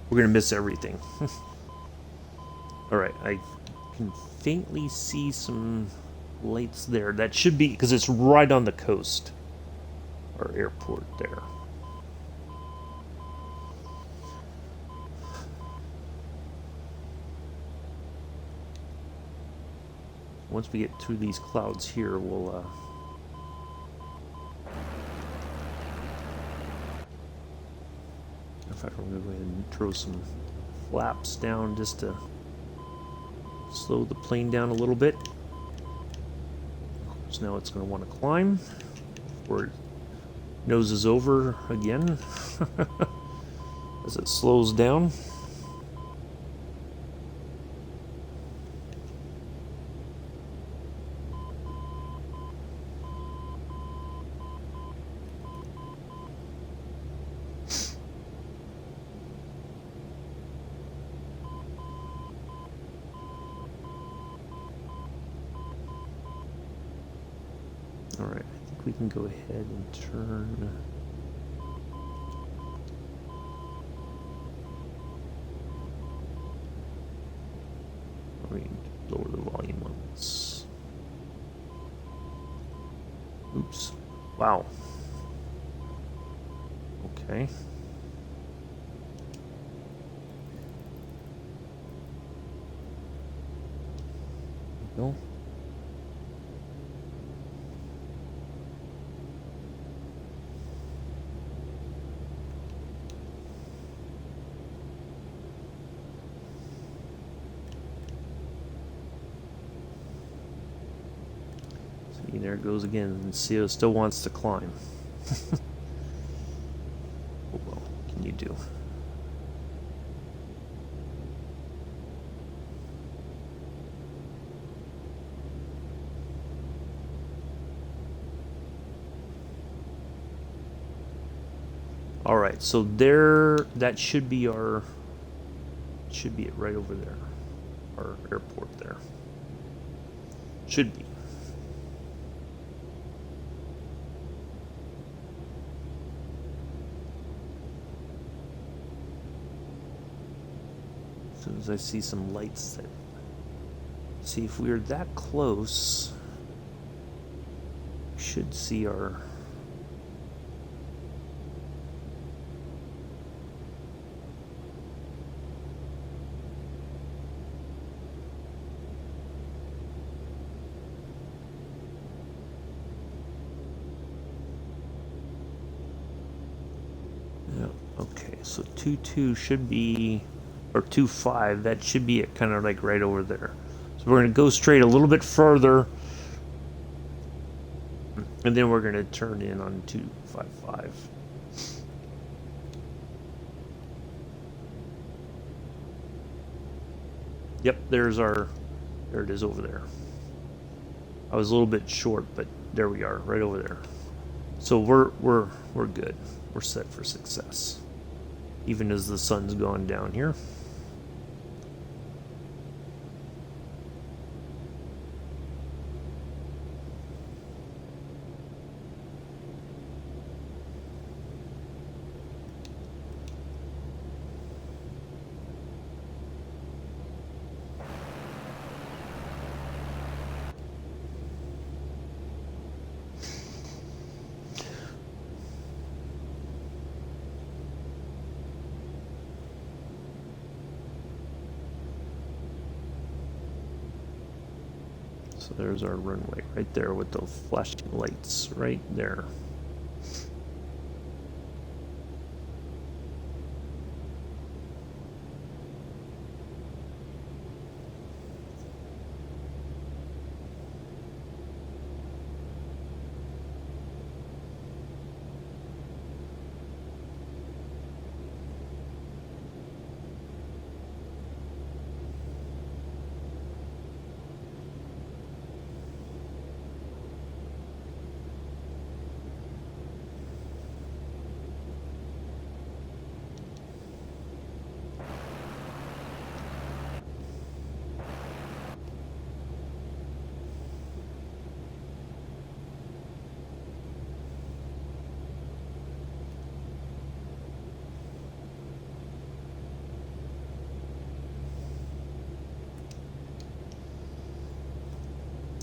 going to miss everything. All right, I can faintly see some lights there. That should be because it's right on the coast. Our airport there. Once we get through these clouds here, we'll fact, I'm going to go ahead and throw some flaps down just to slow the plane down a little bit. So now it's going to want to climb before it noses over again as it slows down. Alright, I think we can go ahead and turn. Let me lower the volume on this. Oops. Wow. Okay. There we go. See, there it goes again. And see, it still wants to climb. Oh well, what can you do? All right, so there, that should be our, should be it right over there, our airport there. Should be. As soon as I see some lights that, see if we're that close, we should see our, okay, so 2-2 should be, or 2-5, that should be it, kind of like right over there. So we're going to go straight a little bit further, and then we're going to turn in on 255. Yep, there's our, there it is over there. I was a little bit short, but there we are, right over there. So we're good. We're set for success, even as the sun's gone down here. So there's our runway right there with the flashing lights right there.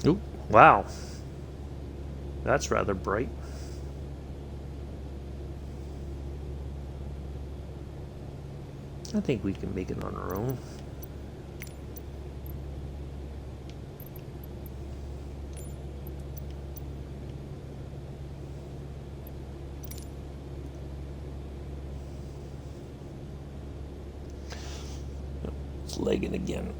Oop, wow. That's rather bright. I think we can make it on our own. It's lagging again.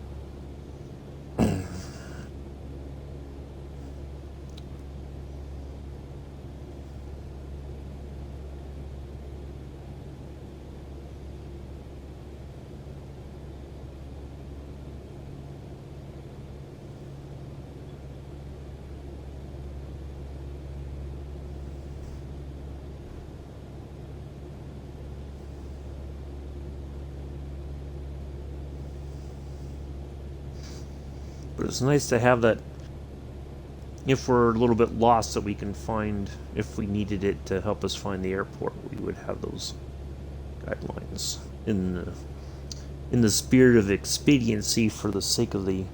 But it's nice to have that, if we're a little bit lost, that we can find, if we needed it to help us find the airport, we would have those guidelines in the spirit of expediency, for the sake of the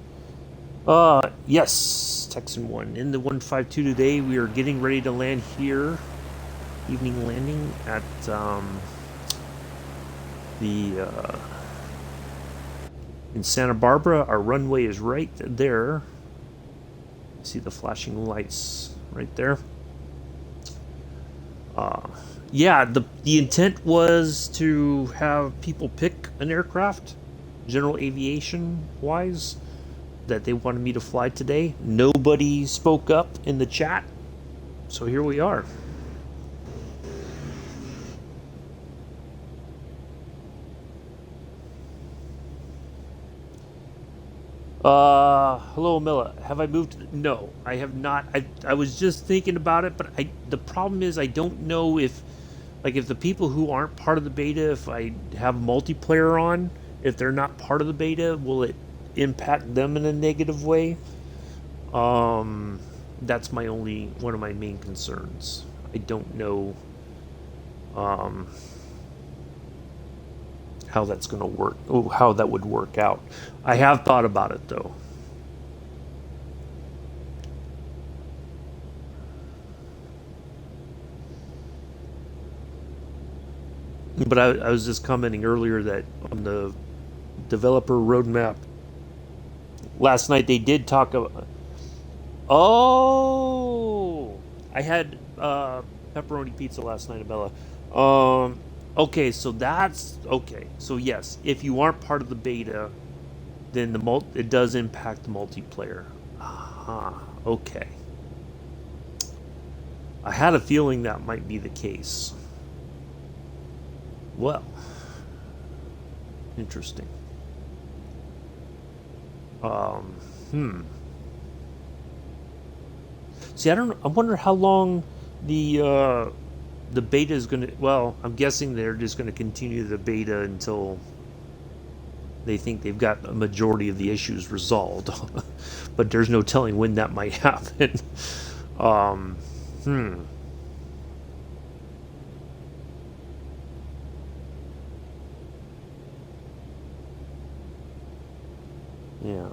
yes, Texan 1 in the 152 today. We are getting ready to land here, evening landing at in Santa Barbara. Our runway is right there. See the flashing lights right there. Yeah, the intent was to have people pick an aircraft, general aviation wise, that they wanted me to fly today. Nobody spoke up in the chat, so here we are. Hello, Mila. Have I moved? No, I have not. I was just thinking about it, but the problem is I don't know if, like, if the people who aren't part of the beta, if I have multiplayer on, if they're not part of the beta, will it impact them in a negative way? That's one of my main concerns. I don't know how that's going to work, how that would work out. I have thought about it, though. But I was just commenting earlier that on the developer roadmap last night, they did talk about... Oh! I had pepperoni pizza last night, Bella. Okay, so that's... Okay, so yes, if you aren't part of the beta, then it does impact the multiplayer. Okay. I had a feeling that might be the case. Well, interesting. See, I wonder how long the beta is going to... Well, I'm guessing they're just going to continue the beta until they think they've got a majority of the issues resolved. But there's no telling when that might happen. Yeah.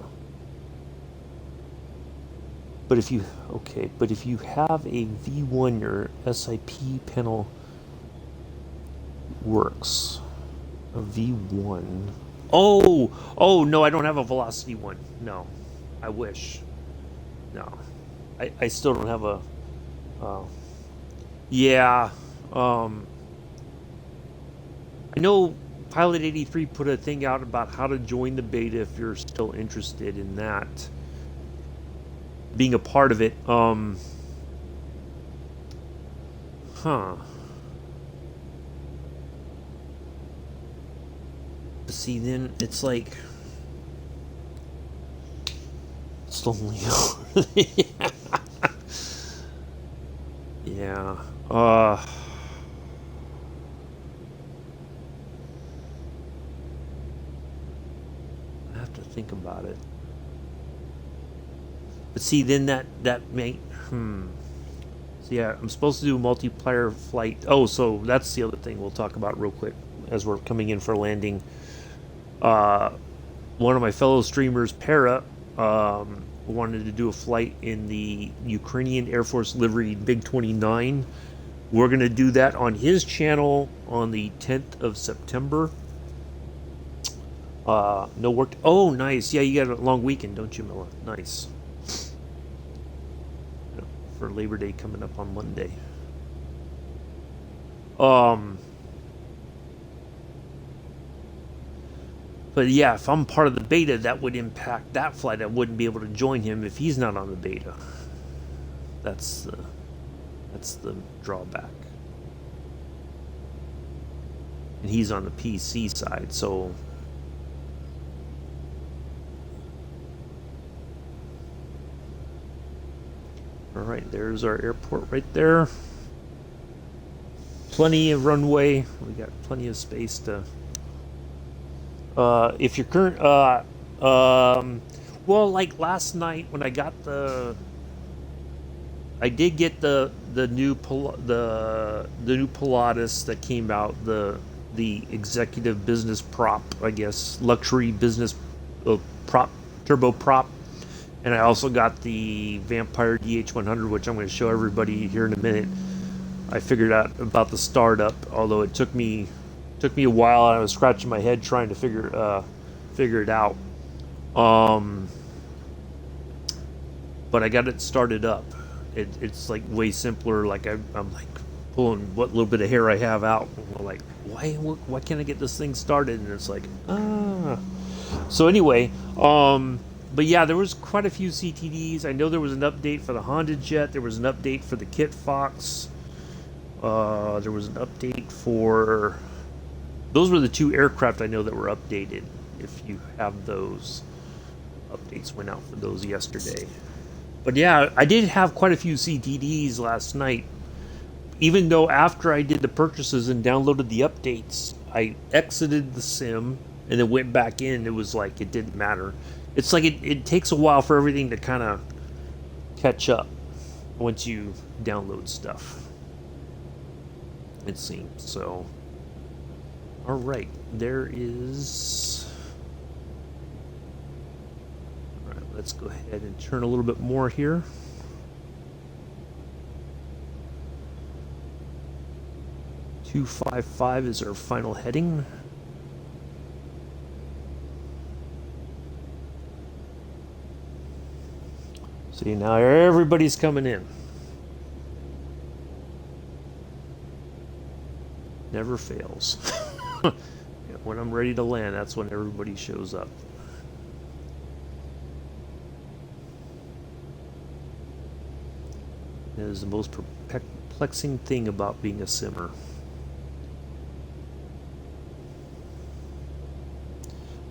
But if you have a V1, your SIP panel works. A V1. Oh no, I don't have a velocity one. No, I wish. No, I still don't have a. Yeah. I know Pilot 83 put a thing out about how to join the beta if you're still interested in that, being a part of it. But see, then it's like it's lonely. Yeah. I have to think about it. But see, then that may... So yeah, I'm supposed to do a multiplayer flight. Oh, so that's the other thing we'll talk about real quick as we're coming in for landing. One of my fellow streamers, Para, wanted to do a flight in the Ukrainian Air Force livery MiG 29. We're going to do that on his channel on the 10th of September. No work. Oh, nice. Yeah, you got a long weekend, don't you, Mila? Nice. For Labor Day coming up on Monday. But yeah, if I'm part of the beta, that would impact that flight. I wouldn't be able to join him if he's not on the beta. That's the drawback. And he's on the PC side, so all right, there's our airport right there. Plenty of runway. We got plenty of space to. If you're current, well, like last night when I got I did get the new new Pilatus that came out, the executive business prop, I guess, luxury business prop, turbo prop. And I also got the Vampire DH100, which I'm going to show everybody here in a minute. I figured out about the startup, although it took me a while. I was scratching my head trying to figure it out. But I got it started up. It's like way simpler. Like I'm like pulling what little bit of hair I have out. I'm like, why can't I get this thing started? And it's like, So anyway, but yeah, there was quite a few CTDs. I know there was an update for the Honda Jet. There was an update for the Kit Fox. There was an update for. Those were the two aircraft I know that were updated. If you have those, updates went out for those yesterday. But yeah, I did have quite a few CTDs last night. Even though after I did the purchases and downloaded the updates, I exited the sim and then went back in. It was like it didn't matter. It's like it takes a while for everything to kind of catch up once you download stuff, it seems. So, all right, there is. All right, let's go ahead and turn a little bit more here. .255 is our final heading. See, now everybody's coming in. Never fails. When I'm ready to land, that's when everybody shows up. It is the most perplexing thing about being a simmer.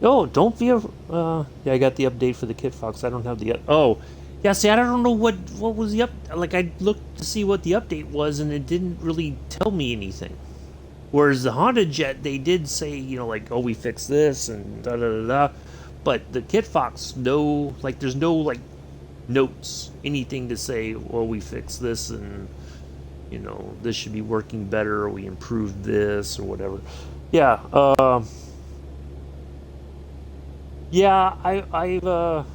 Oh, don't be a. Yeah, I got the update for the Kit Fox. I don't have the. Oh, yeah. See, I don't know what was the up. Like I looked to see what the update was, and it didn't really tell me anything. Whereas the Honda Jet, they did say, like, oh, we fixed this and da da da da. But the Kit Fox, no, like, there's no like notes, anything to say, well, we fixed this and this should be working better, or we improved this or whatever. Yeah. Yeah, I've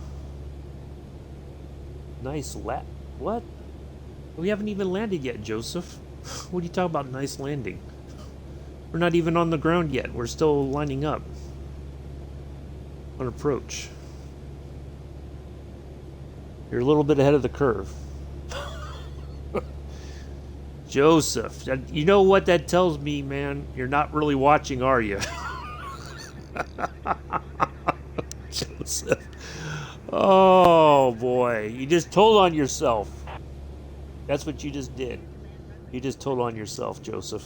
nice what? We haven't even landed yet, Joseph. What are you talking about, nice landing? We're not even on the ground yet. We're still lining up on approach. You're a little bit ahead of the curve. Joseph, you know what that tells me, man? You're not really watching, are you? Joseph. Oh boy, you just told on yourself. That's what you just did. You just told on yourself, Joseph.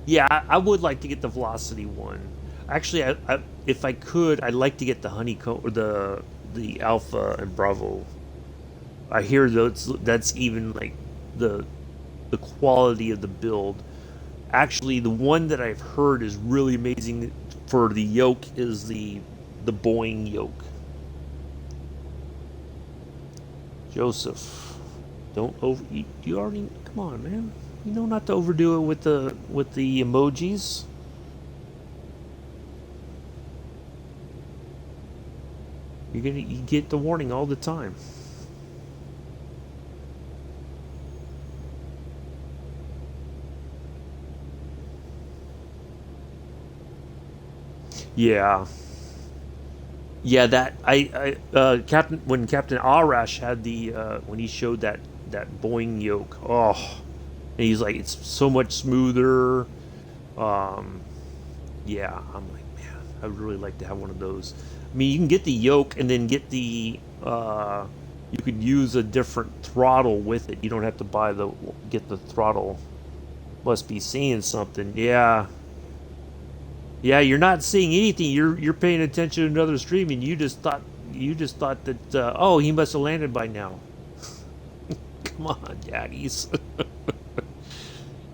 Yeah, I would like to get the Velocity one. Actually, if I could, I'd like to get the Honeycomb or the Alpha and Bravo. I hear that's even like the quality of the build. Actually, the one that I've heard is really amazing for the yoke is the Boeing yoke. Joseph, don't over. You already come on, man. You know not to overdo it with the emojis. You get the warning all the time. Yeah. Yeah, that Captain when Captain Arash had the when he showed that Boeing yoke. Oh, and he's like, it's so much smoother. Um, yeah, I'm like, man, I would really like to have one of those. I mean, you can get the yoke and then get the you could use a different throttle with it. You don't have to get the throttle. Must be seeing something. Yeah. Yeah, you're not seeing anything. You're paying attention to another stream, and you just thought that oh, he must have landed by now. Come on, daddies.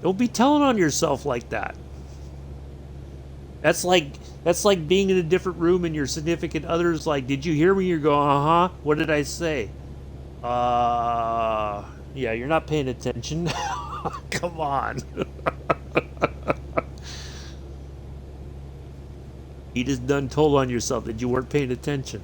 Don't be telling on yourself like that. That's like that's like being in a different room and your significant other's like, did you hear me? You're going, uh huh. What did I say? Yeah, you're not paying attention. Come on. You just done told on yourself that you weren't paying attention.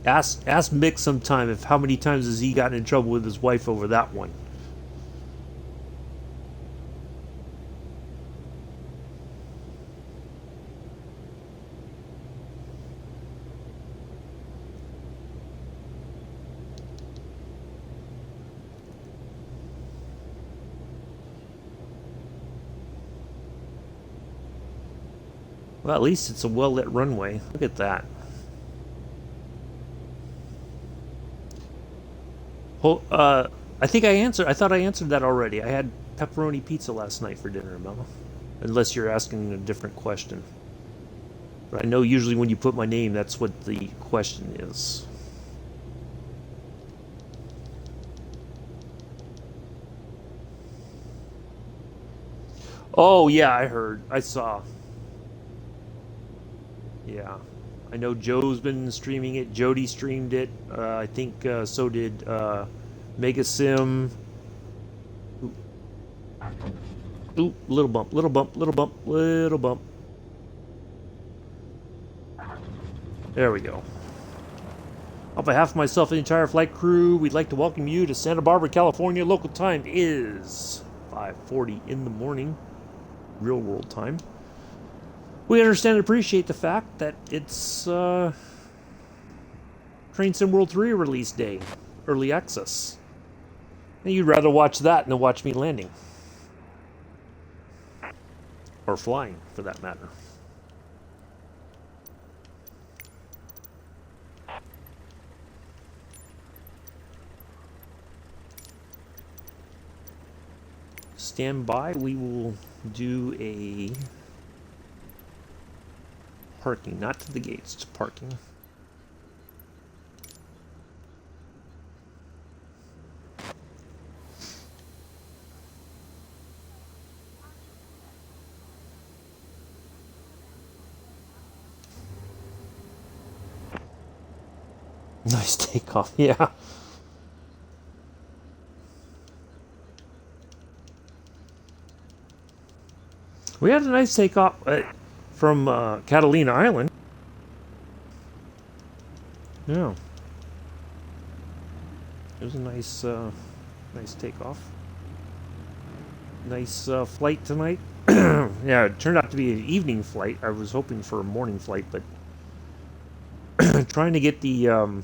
Ask Mick sometime if how many times has he gotten in trouble with his wife over that one. Well, at least it's a well-lit runway. Look at that. Well, I think I answered. I thought I answered that already. I had pepperoni pizza last night for dinner, Mel. Unless you're asking a different question. But I know usually when you put my name, that's what the question is. Oh yeah, I heard. I saw. Yeah. I know Joe's been streaming it. Jody streamed it. I think so did Mega Sim. Ooh, ooh, little bump, little bump, little bump, little bump. There we go. On behalf of myself and the entire flight crew, we'd like to welcome you to Santa Barbara, California. Local time is 5:40 in the morning, real world time. We understand and appreciate the fact that it's Train Sim World 3 release day, early access. And you'd rather watch that than watch me landing. Or flying, for that matter. Stand by, we will do a parking, not to the gates, to parking. Nice takeoff, yeah. We had a nice takeoff from Catalina Island. Yeah. It was a nice takeoff. Nice flight tonight. Yeah, it turned out to be an evening flight. I was hoping for a morning flight, but trying to get the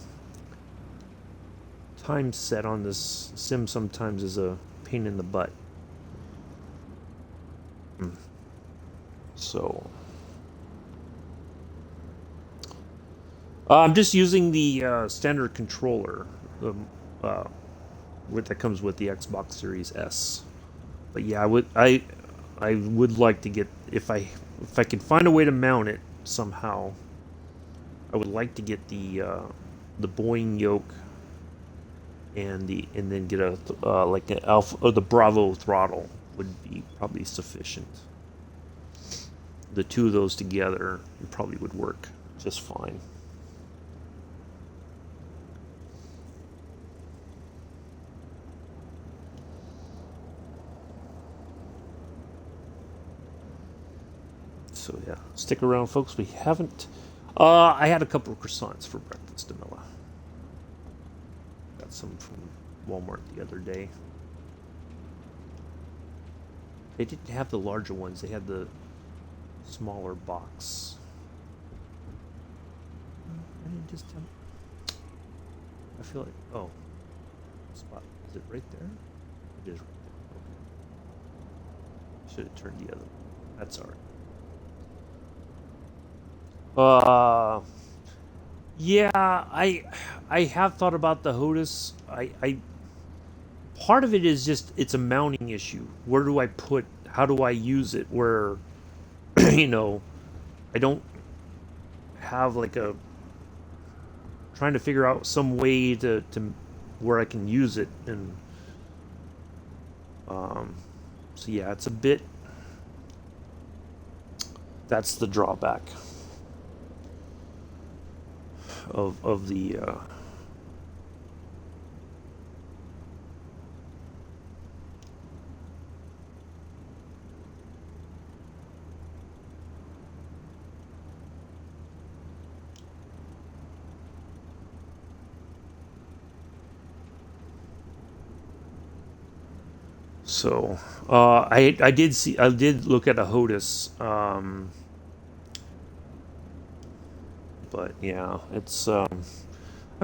time set on this sim sometimes is a pain in the butt. So I'm just using the standard controller that comes with the Xbox Series S. But yeah, I would like to get if I could find a way to mount it somehow. I would like to get the Boeing yoke and then get a like an Alpha or the Bravo throttle would be probably sufficient. The two of those together probably would work just fine. So yeah, stick around, folks. We haven't. I had a couple of croissants for breakfast. Stamilla. Got some from Walmart the other day. They didn't have the larger ones. They had the smaller box. I didn't just have... I feel like... Oh. Spot. Is it right there? It is right there. Okay. Should have turned the other way. That's alright. Yeah, I have thought about the HOTUS. I part of it is just it's a mounting issue. Where do I put? How do I use it? Where you know, I don't have like a trying to figure out some way to where I can use it, and so yeah, it's a bit. That's the drawback of the so I did look at a HOTUS, but yeah, it's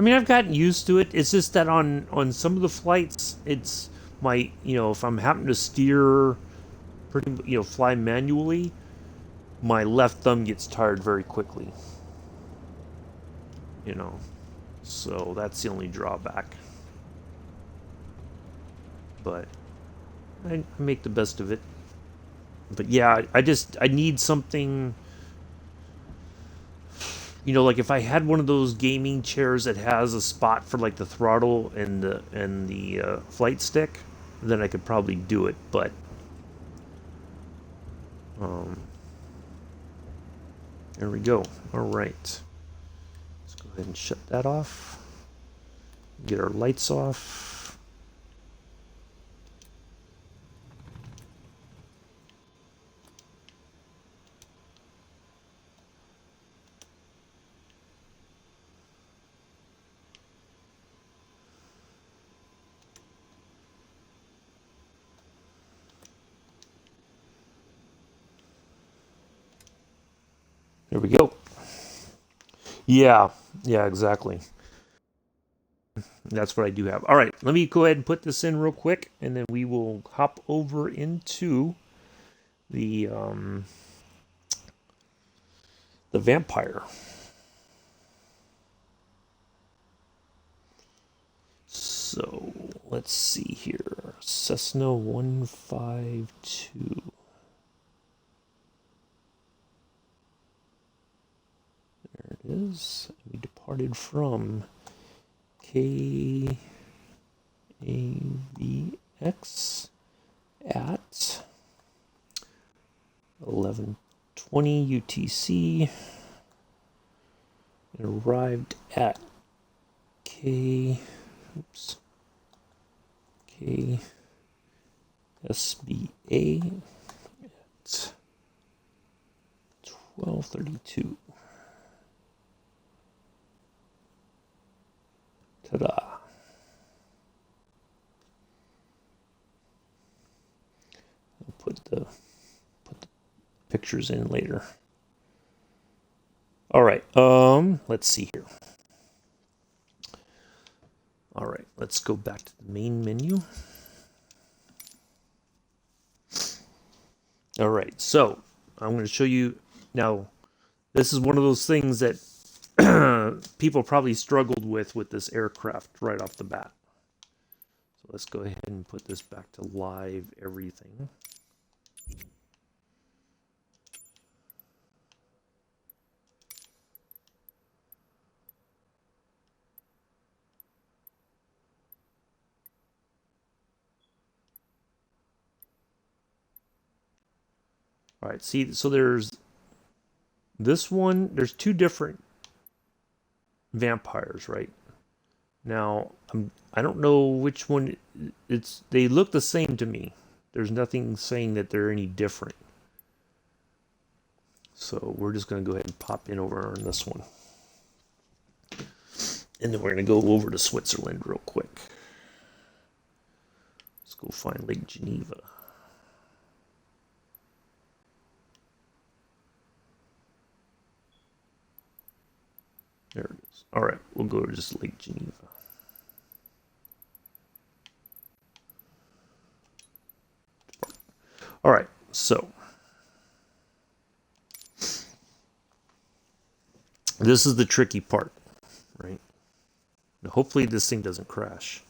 I mean, I've gotten used to it. It's just that on some of the flights, it's my, if I'm having to steer pretty, fly manually, my left thumb gets tired very quickly. So that's the only drawback. But I make the best of it. But yeah, I need something. Like if I had one of those gaming chairs that has a spot for like the throttle and the flight stick, then I could probably do it. But there we go. All right, let's go ahead and shut that off. Get our lights off. There we go. Yeah, exactly. That's what I do have. All right, let me go ahead and put this in real quick, and then we will hop over into the vampire. So let's see here. Cessna 152. There it is. We departed from KAVX at 11:20 UTC and arrived at KSBA at 12:32. Ta-da. I'll put the pictures in later. All right, let's see here. All right, let's go back to the main menu. All right, so I'm going to show you now. This is one of those things that people probably struggled with this aircraft right off the bat. So let's go ahead and put this back to live everything. All right, see, so there's this one, there's two different vampires, right? Now, I don't know which one they look the same to me. There's nothing saying that they're any different. So we're just going to go ahead and pop in over on this one. And then we're going to go over to Switzerland real quick. Let's go find Lake Geneva. There it is. All right, we'll go to just Lake Geneva. All right, so this is the tricky part, right? Now, hopefully this thing doesn't crash.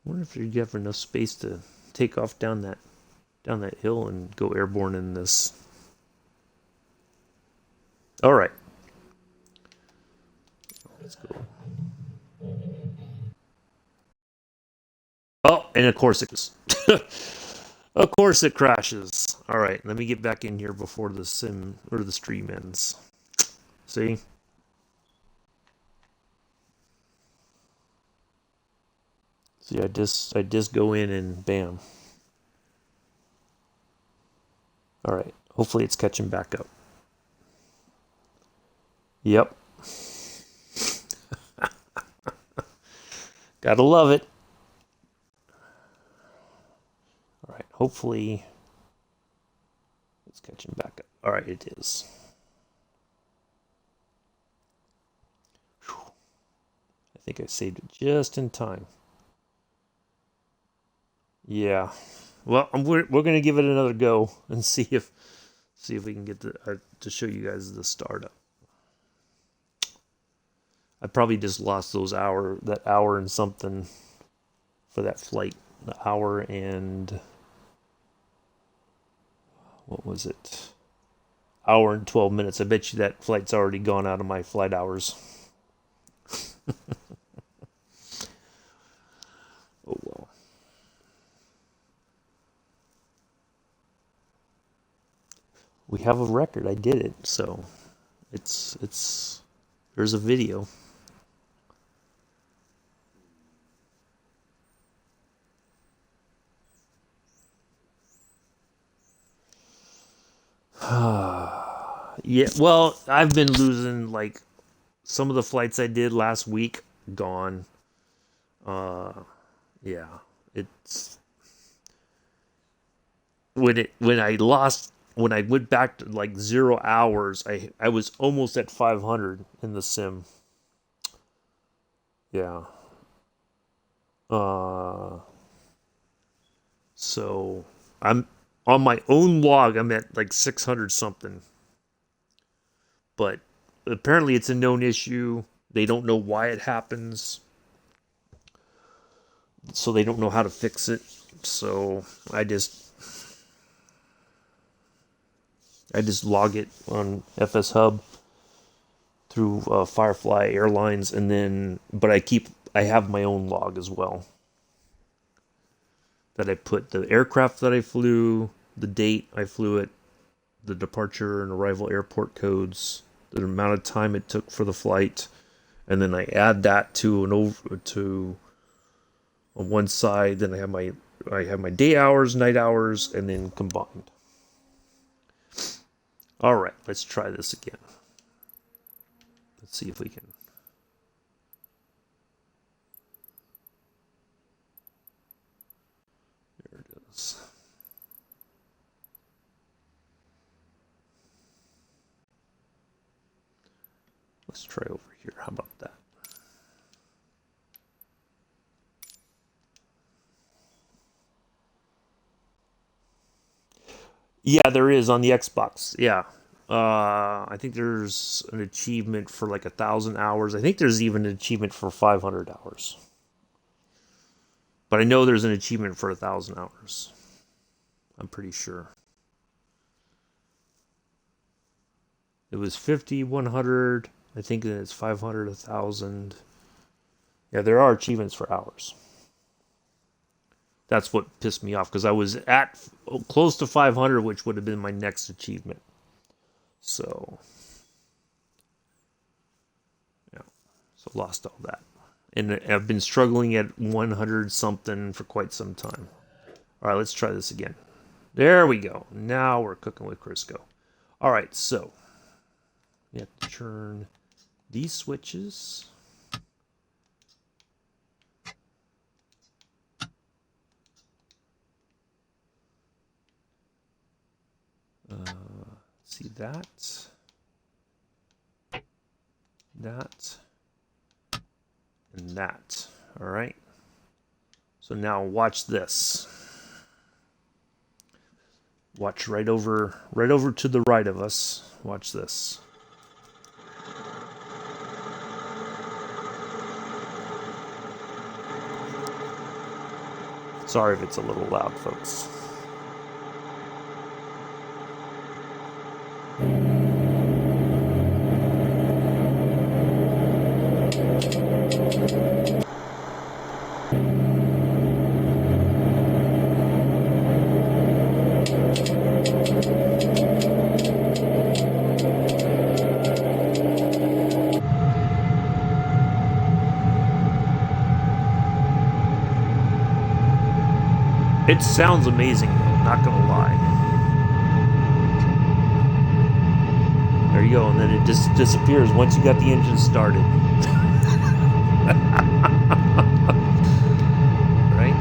I wonder if you have enough space to take off down that hill and go airborne in this. All right. Let's go. Oh, and of course it is. Of course it crashes. All right, let me get back in here before the sim or the stream ends. See? See, I just go in and bam. All right. Hopefully it's catching back up. Yep. Gotta love it. All right. Hopefully it's catching back up. All right, it is. Whew. I think I saved it just in time. Yeah. Well, we're gonna give it another go and see if we can get to show you guys the startup. I probably just lost that hour and something for that flight. The hour and what was it? Hour and 12 minutes. I bet you that flight's already gone out of my flight hours. Oh well. We have a record. I did it, so it's there's a video. Yeah, well, I've been losing like some of the flights I did last week gone. Yeah, it's when I went back to like 0 hours, I was almost at 500 in the sim. Yeah. So I'm on my own log. I'm at like 600 something, but apparently it's a known issue. They don't know why it happens, so they don't know how to fix it. So I just log it on FS Hub through Firefly Airlines, and then I have my own log as well that I put the aircraft that I flew, the date I flew it, the departure and arrival airport codes, the amount of time it took for the flight, and then I add that to on one side. Then I have my day hours, night hours, and then combined. All right, let's try this again. Let's see if we can. There it is. Let's try over here. How about that? Yeah, there is on the Xbox. Yeah. I think there's an achievement for like 1,000 hours. I think there's even an achievement for 500 hours. But I know there's an achievement for 1,000 hours. I'm pretty sure. It was 50, 100. I think that it's 500, 1,000. Yeah, there are achievements for hours. That's what pissed me off because I was at close to 500, which would have been my next achievement. So, yeah, so lost all that. And I've been struggling at 100 something for quite some time. All right, let's try this again. There we go. Now we're cooking with Crisco. All right, so you have to turn these switches. See that, and that. All right. So now watch this. Watch right over to the right of us. Watch this. Sorry if it's a little loud, folks. It sounds amazing, though, not gonna lie. There you go, and then it just disappears once you got the engine started. Right?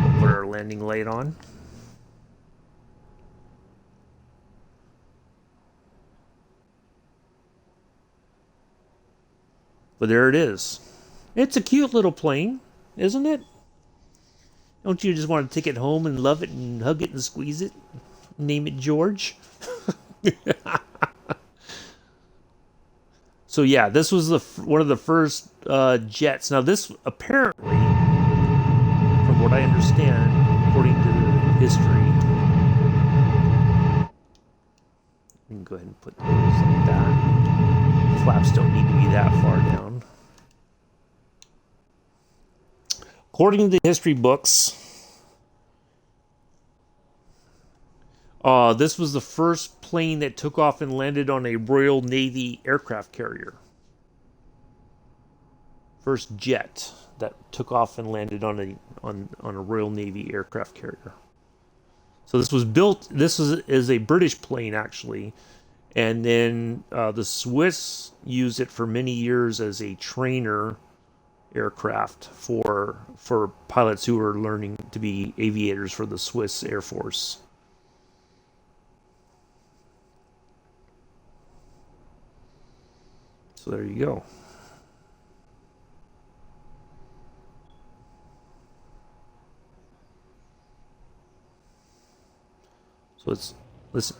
We'll put our landing light on. But there it is. It's a cute little plane, isn't it? Don't you just want to take it home and love it and hug it and squeeze it? Name it George? So yeah, this was one of the first jets. Now this apparently, from what I understand, according to the history, we can go ahead and put those like that. The flaps don't need to be that far down. According to the history books, this was the first plane that took off and landed on a Royal Navy aircraft carrier. First jet that took off and landed on a Royal Navy aircraft carrier. So this was built. This is a British plane actually, and then the Swiss used it for many years as a trainer aircraft for pilots who were learning to be aviators for the Swiss Air Force. So there you go. So let's listen.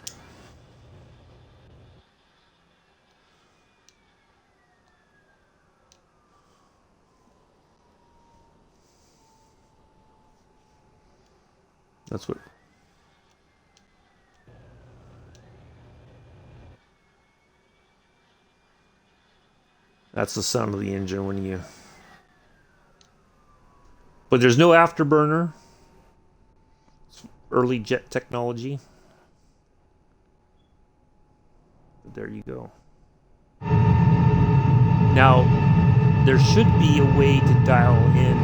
That's what. That's the sound of the engine when you. But there's no afterburner. It's early jet technology. But there you go. Now, there should be a way to dial in.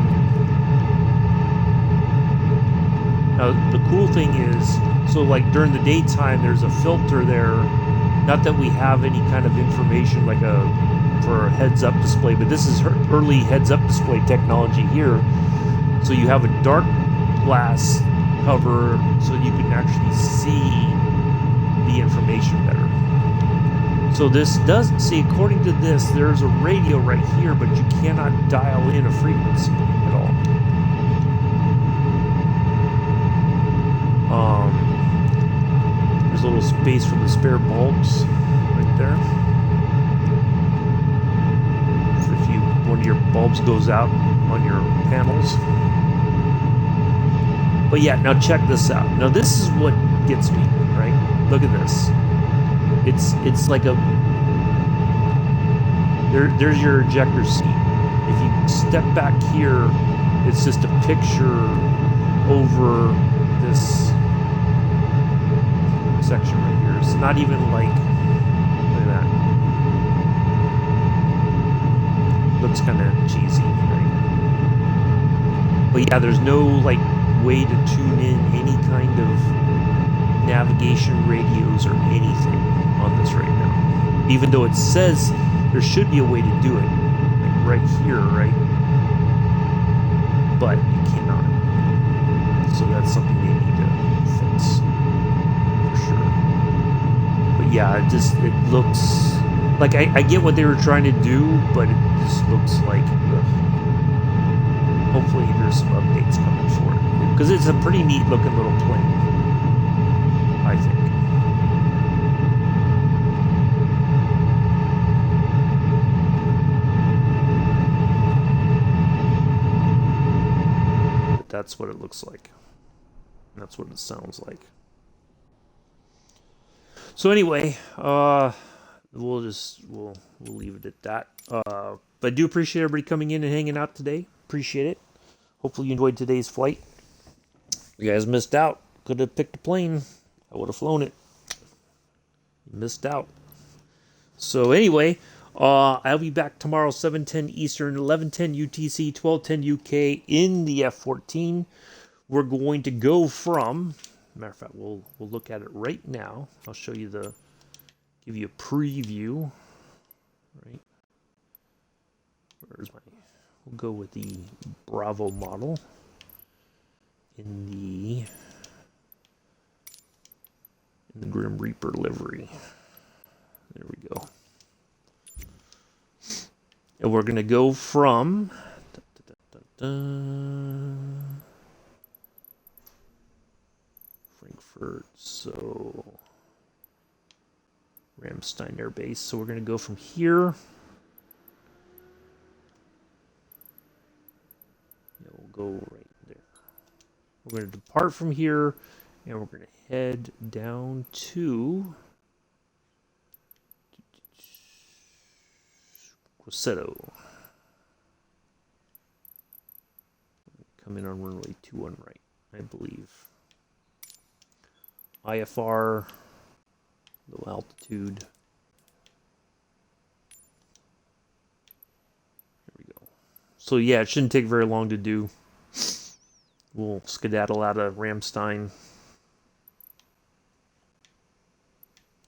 Now, the cool thing is, so like during the daytime, there's a filter there. Not that we have any kind of information like for a heads-up display, but this is early heads-up display technology here. So you have a dark glass cover so you can actually see the information better. So this does, see, according to this, there's a radio right here, but you cannot dial in a frequency at all. There's a little space for the spare bulbs right there. If one of your bulbs goes out on your panels. But yeah, now check this out. Now this is what gets me, right? Look at this. It's like a there's your ejector seat. if you step back here, it's just a picture over this section right here. It's not even like, look at that. Looks kind of cheesy, right? But yeah, there's no like way to tune in any kind of navigation radios or anything on this right now. Even though it says there should be a way to do it, like right here, right? But you cannot. So that's something they need to fix for sure. But yeah, it looks like I get what they were trying to do, but it just looks like hopefully there's some updates coming for it, because it's a pretty neat looking little plane, I think. But that's what it looks like. That's what it sounds like. So anyway, we'll leave it at that. But I do appreciate everybody coming in and hanging out today. Appreciate it. Hopefully you enjoyed today's flight. You guys missed out. Could have picked a plane. I would have flown it. You missed out. So anyway, I'll be back tomorrow, 7:10 Eastern, 11:10 UTC, 12:10 UK in the F-14. We're going to go from, matter of fact, we'll look at it right now. I'll show you give you a preview. Right. Where's my, we'll go with the Bravo model in the Grim Reaper livery. There we go. And we're going to go from Frankfurt, so Ramstein Air Base. So we're going to go from here. Yeah, we'll go right there. We're going to depart from here, and we're going to head down to Grosseto. Come in on runway 21 right, I believe. IFR, low altitude. There we go. So yeah, it shouldn't take very long to do. We'll skedaddle out of Ramstein.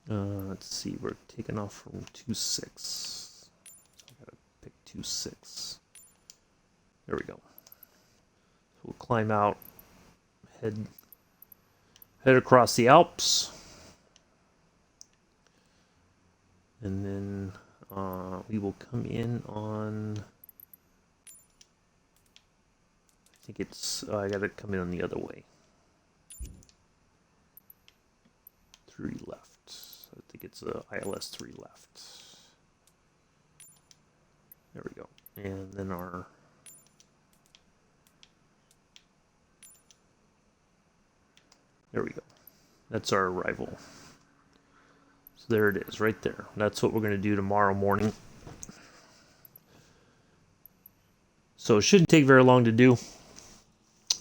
Let's see, we're taking off from 26. So I gotta pick 26. There we go. So we'll climb out, head across the Alps, and then we will come in on, I think it's, I gotta come in on the other way. 3 left. I think it's ILS 3 left. There we go. And then there we go. That's our arrival. So there it is, right there. That's what we're going to do tomorrow morning. So it shouldn't take very long to do.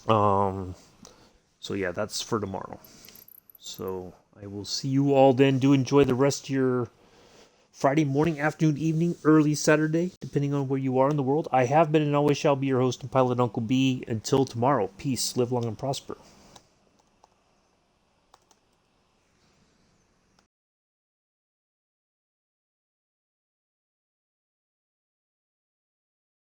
So yeah, that's for tomorrow. So I will see you all then. Do enjoy the rest of your Friday morning, afternoon, evening, early Saturday, depending on where you are in the world. I have been and always shall be your host and pilot, Uncle B. Until tomorrow, peace, live long and prosper.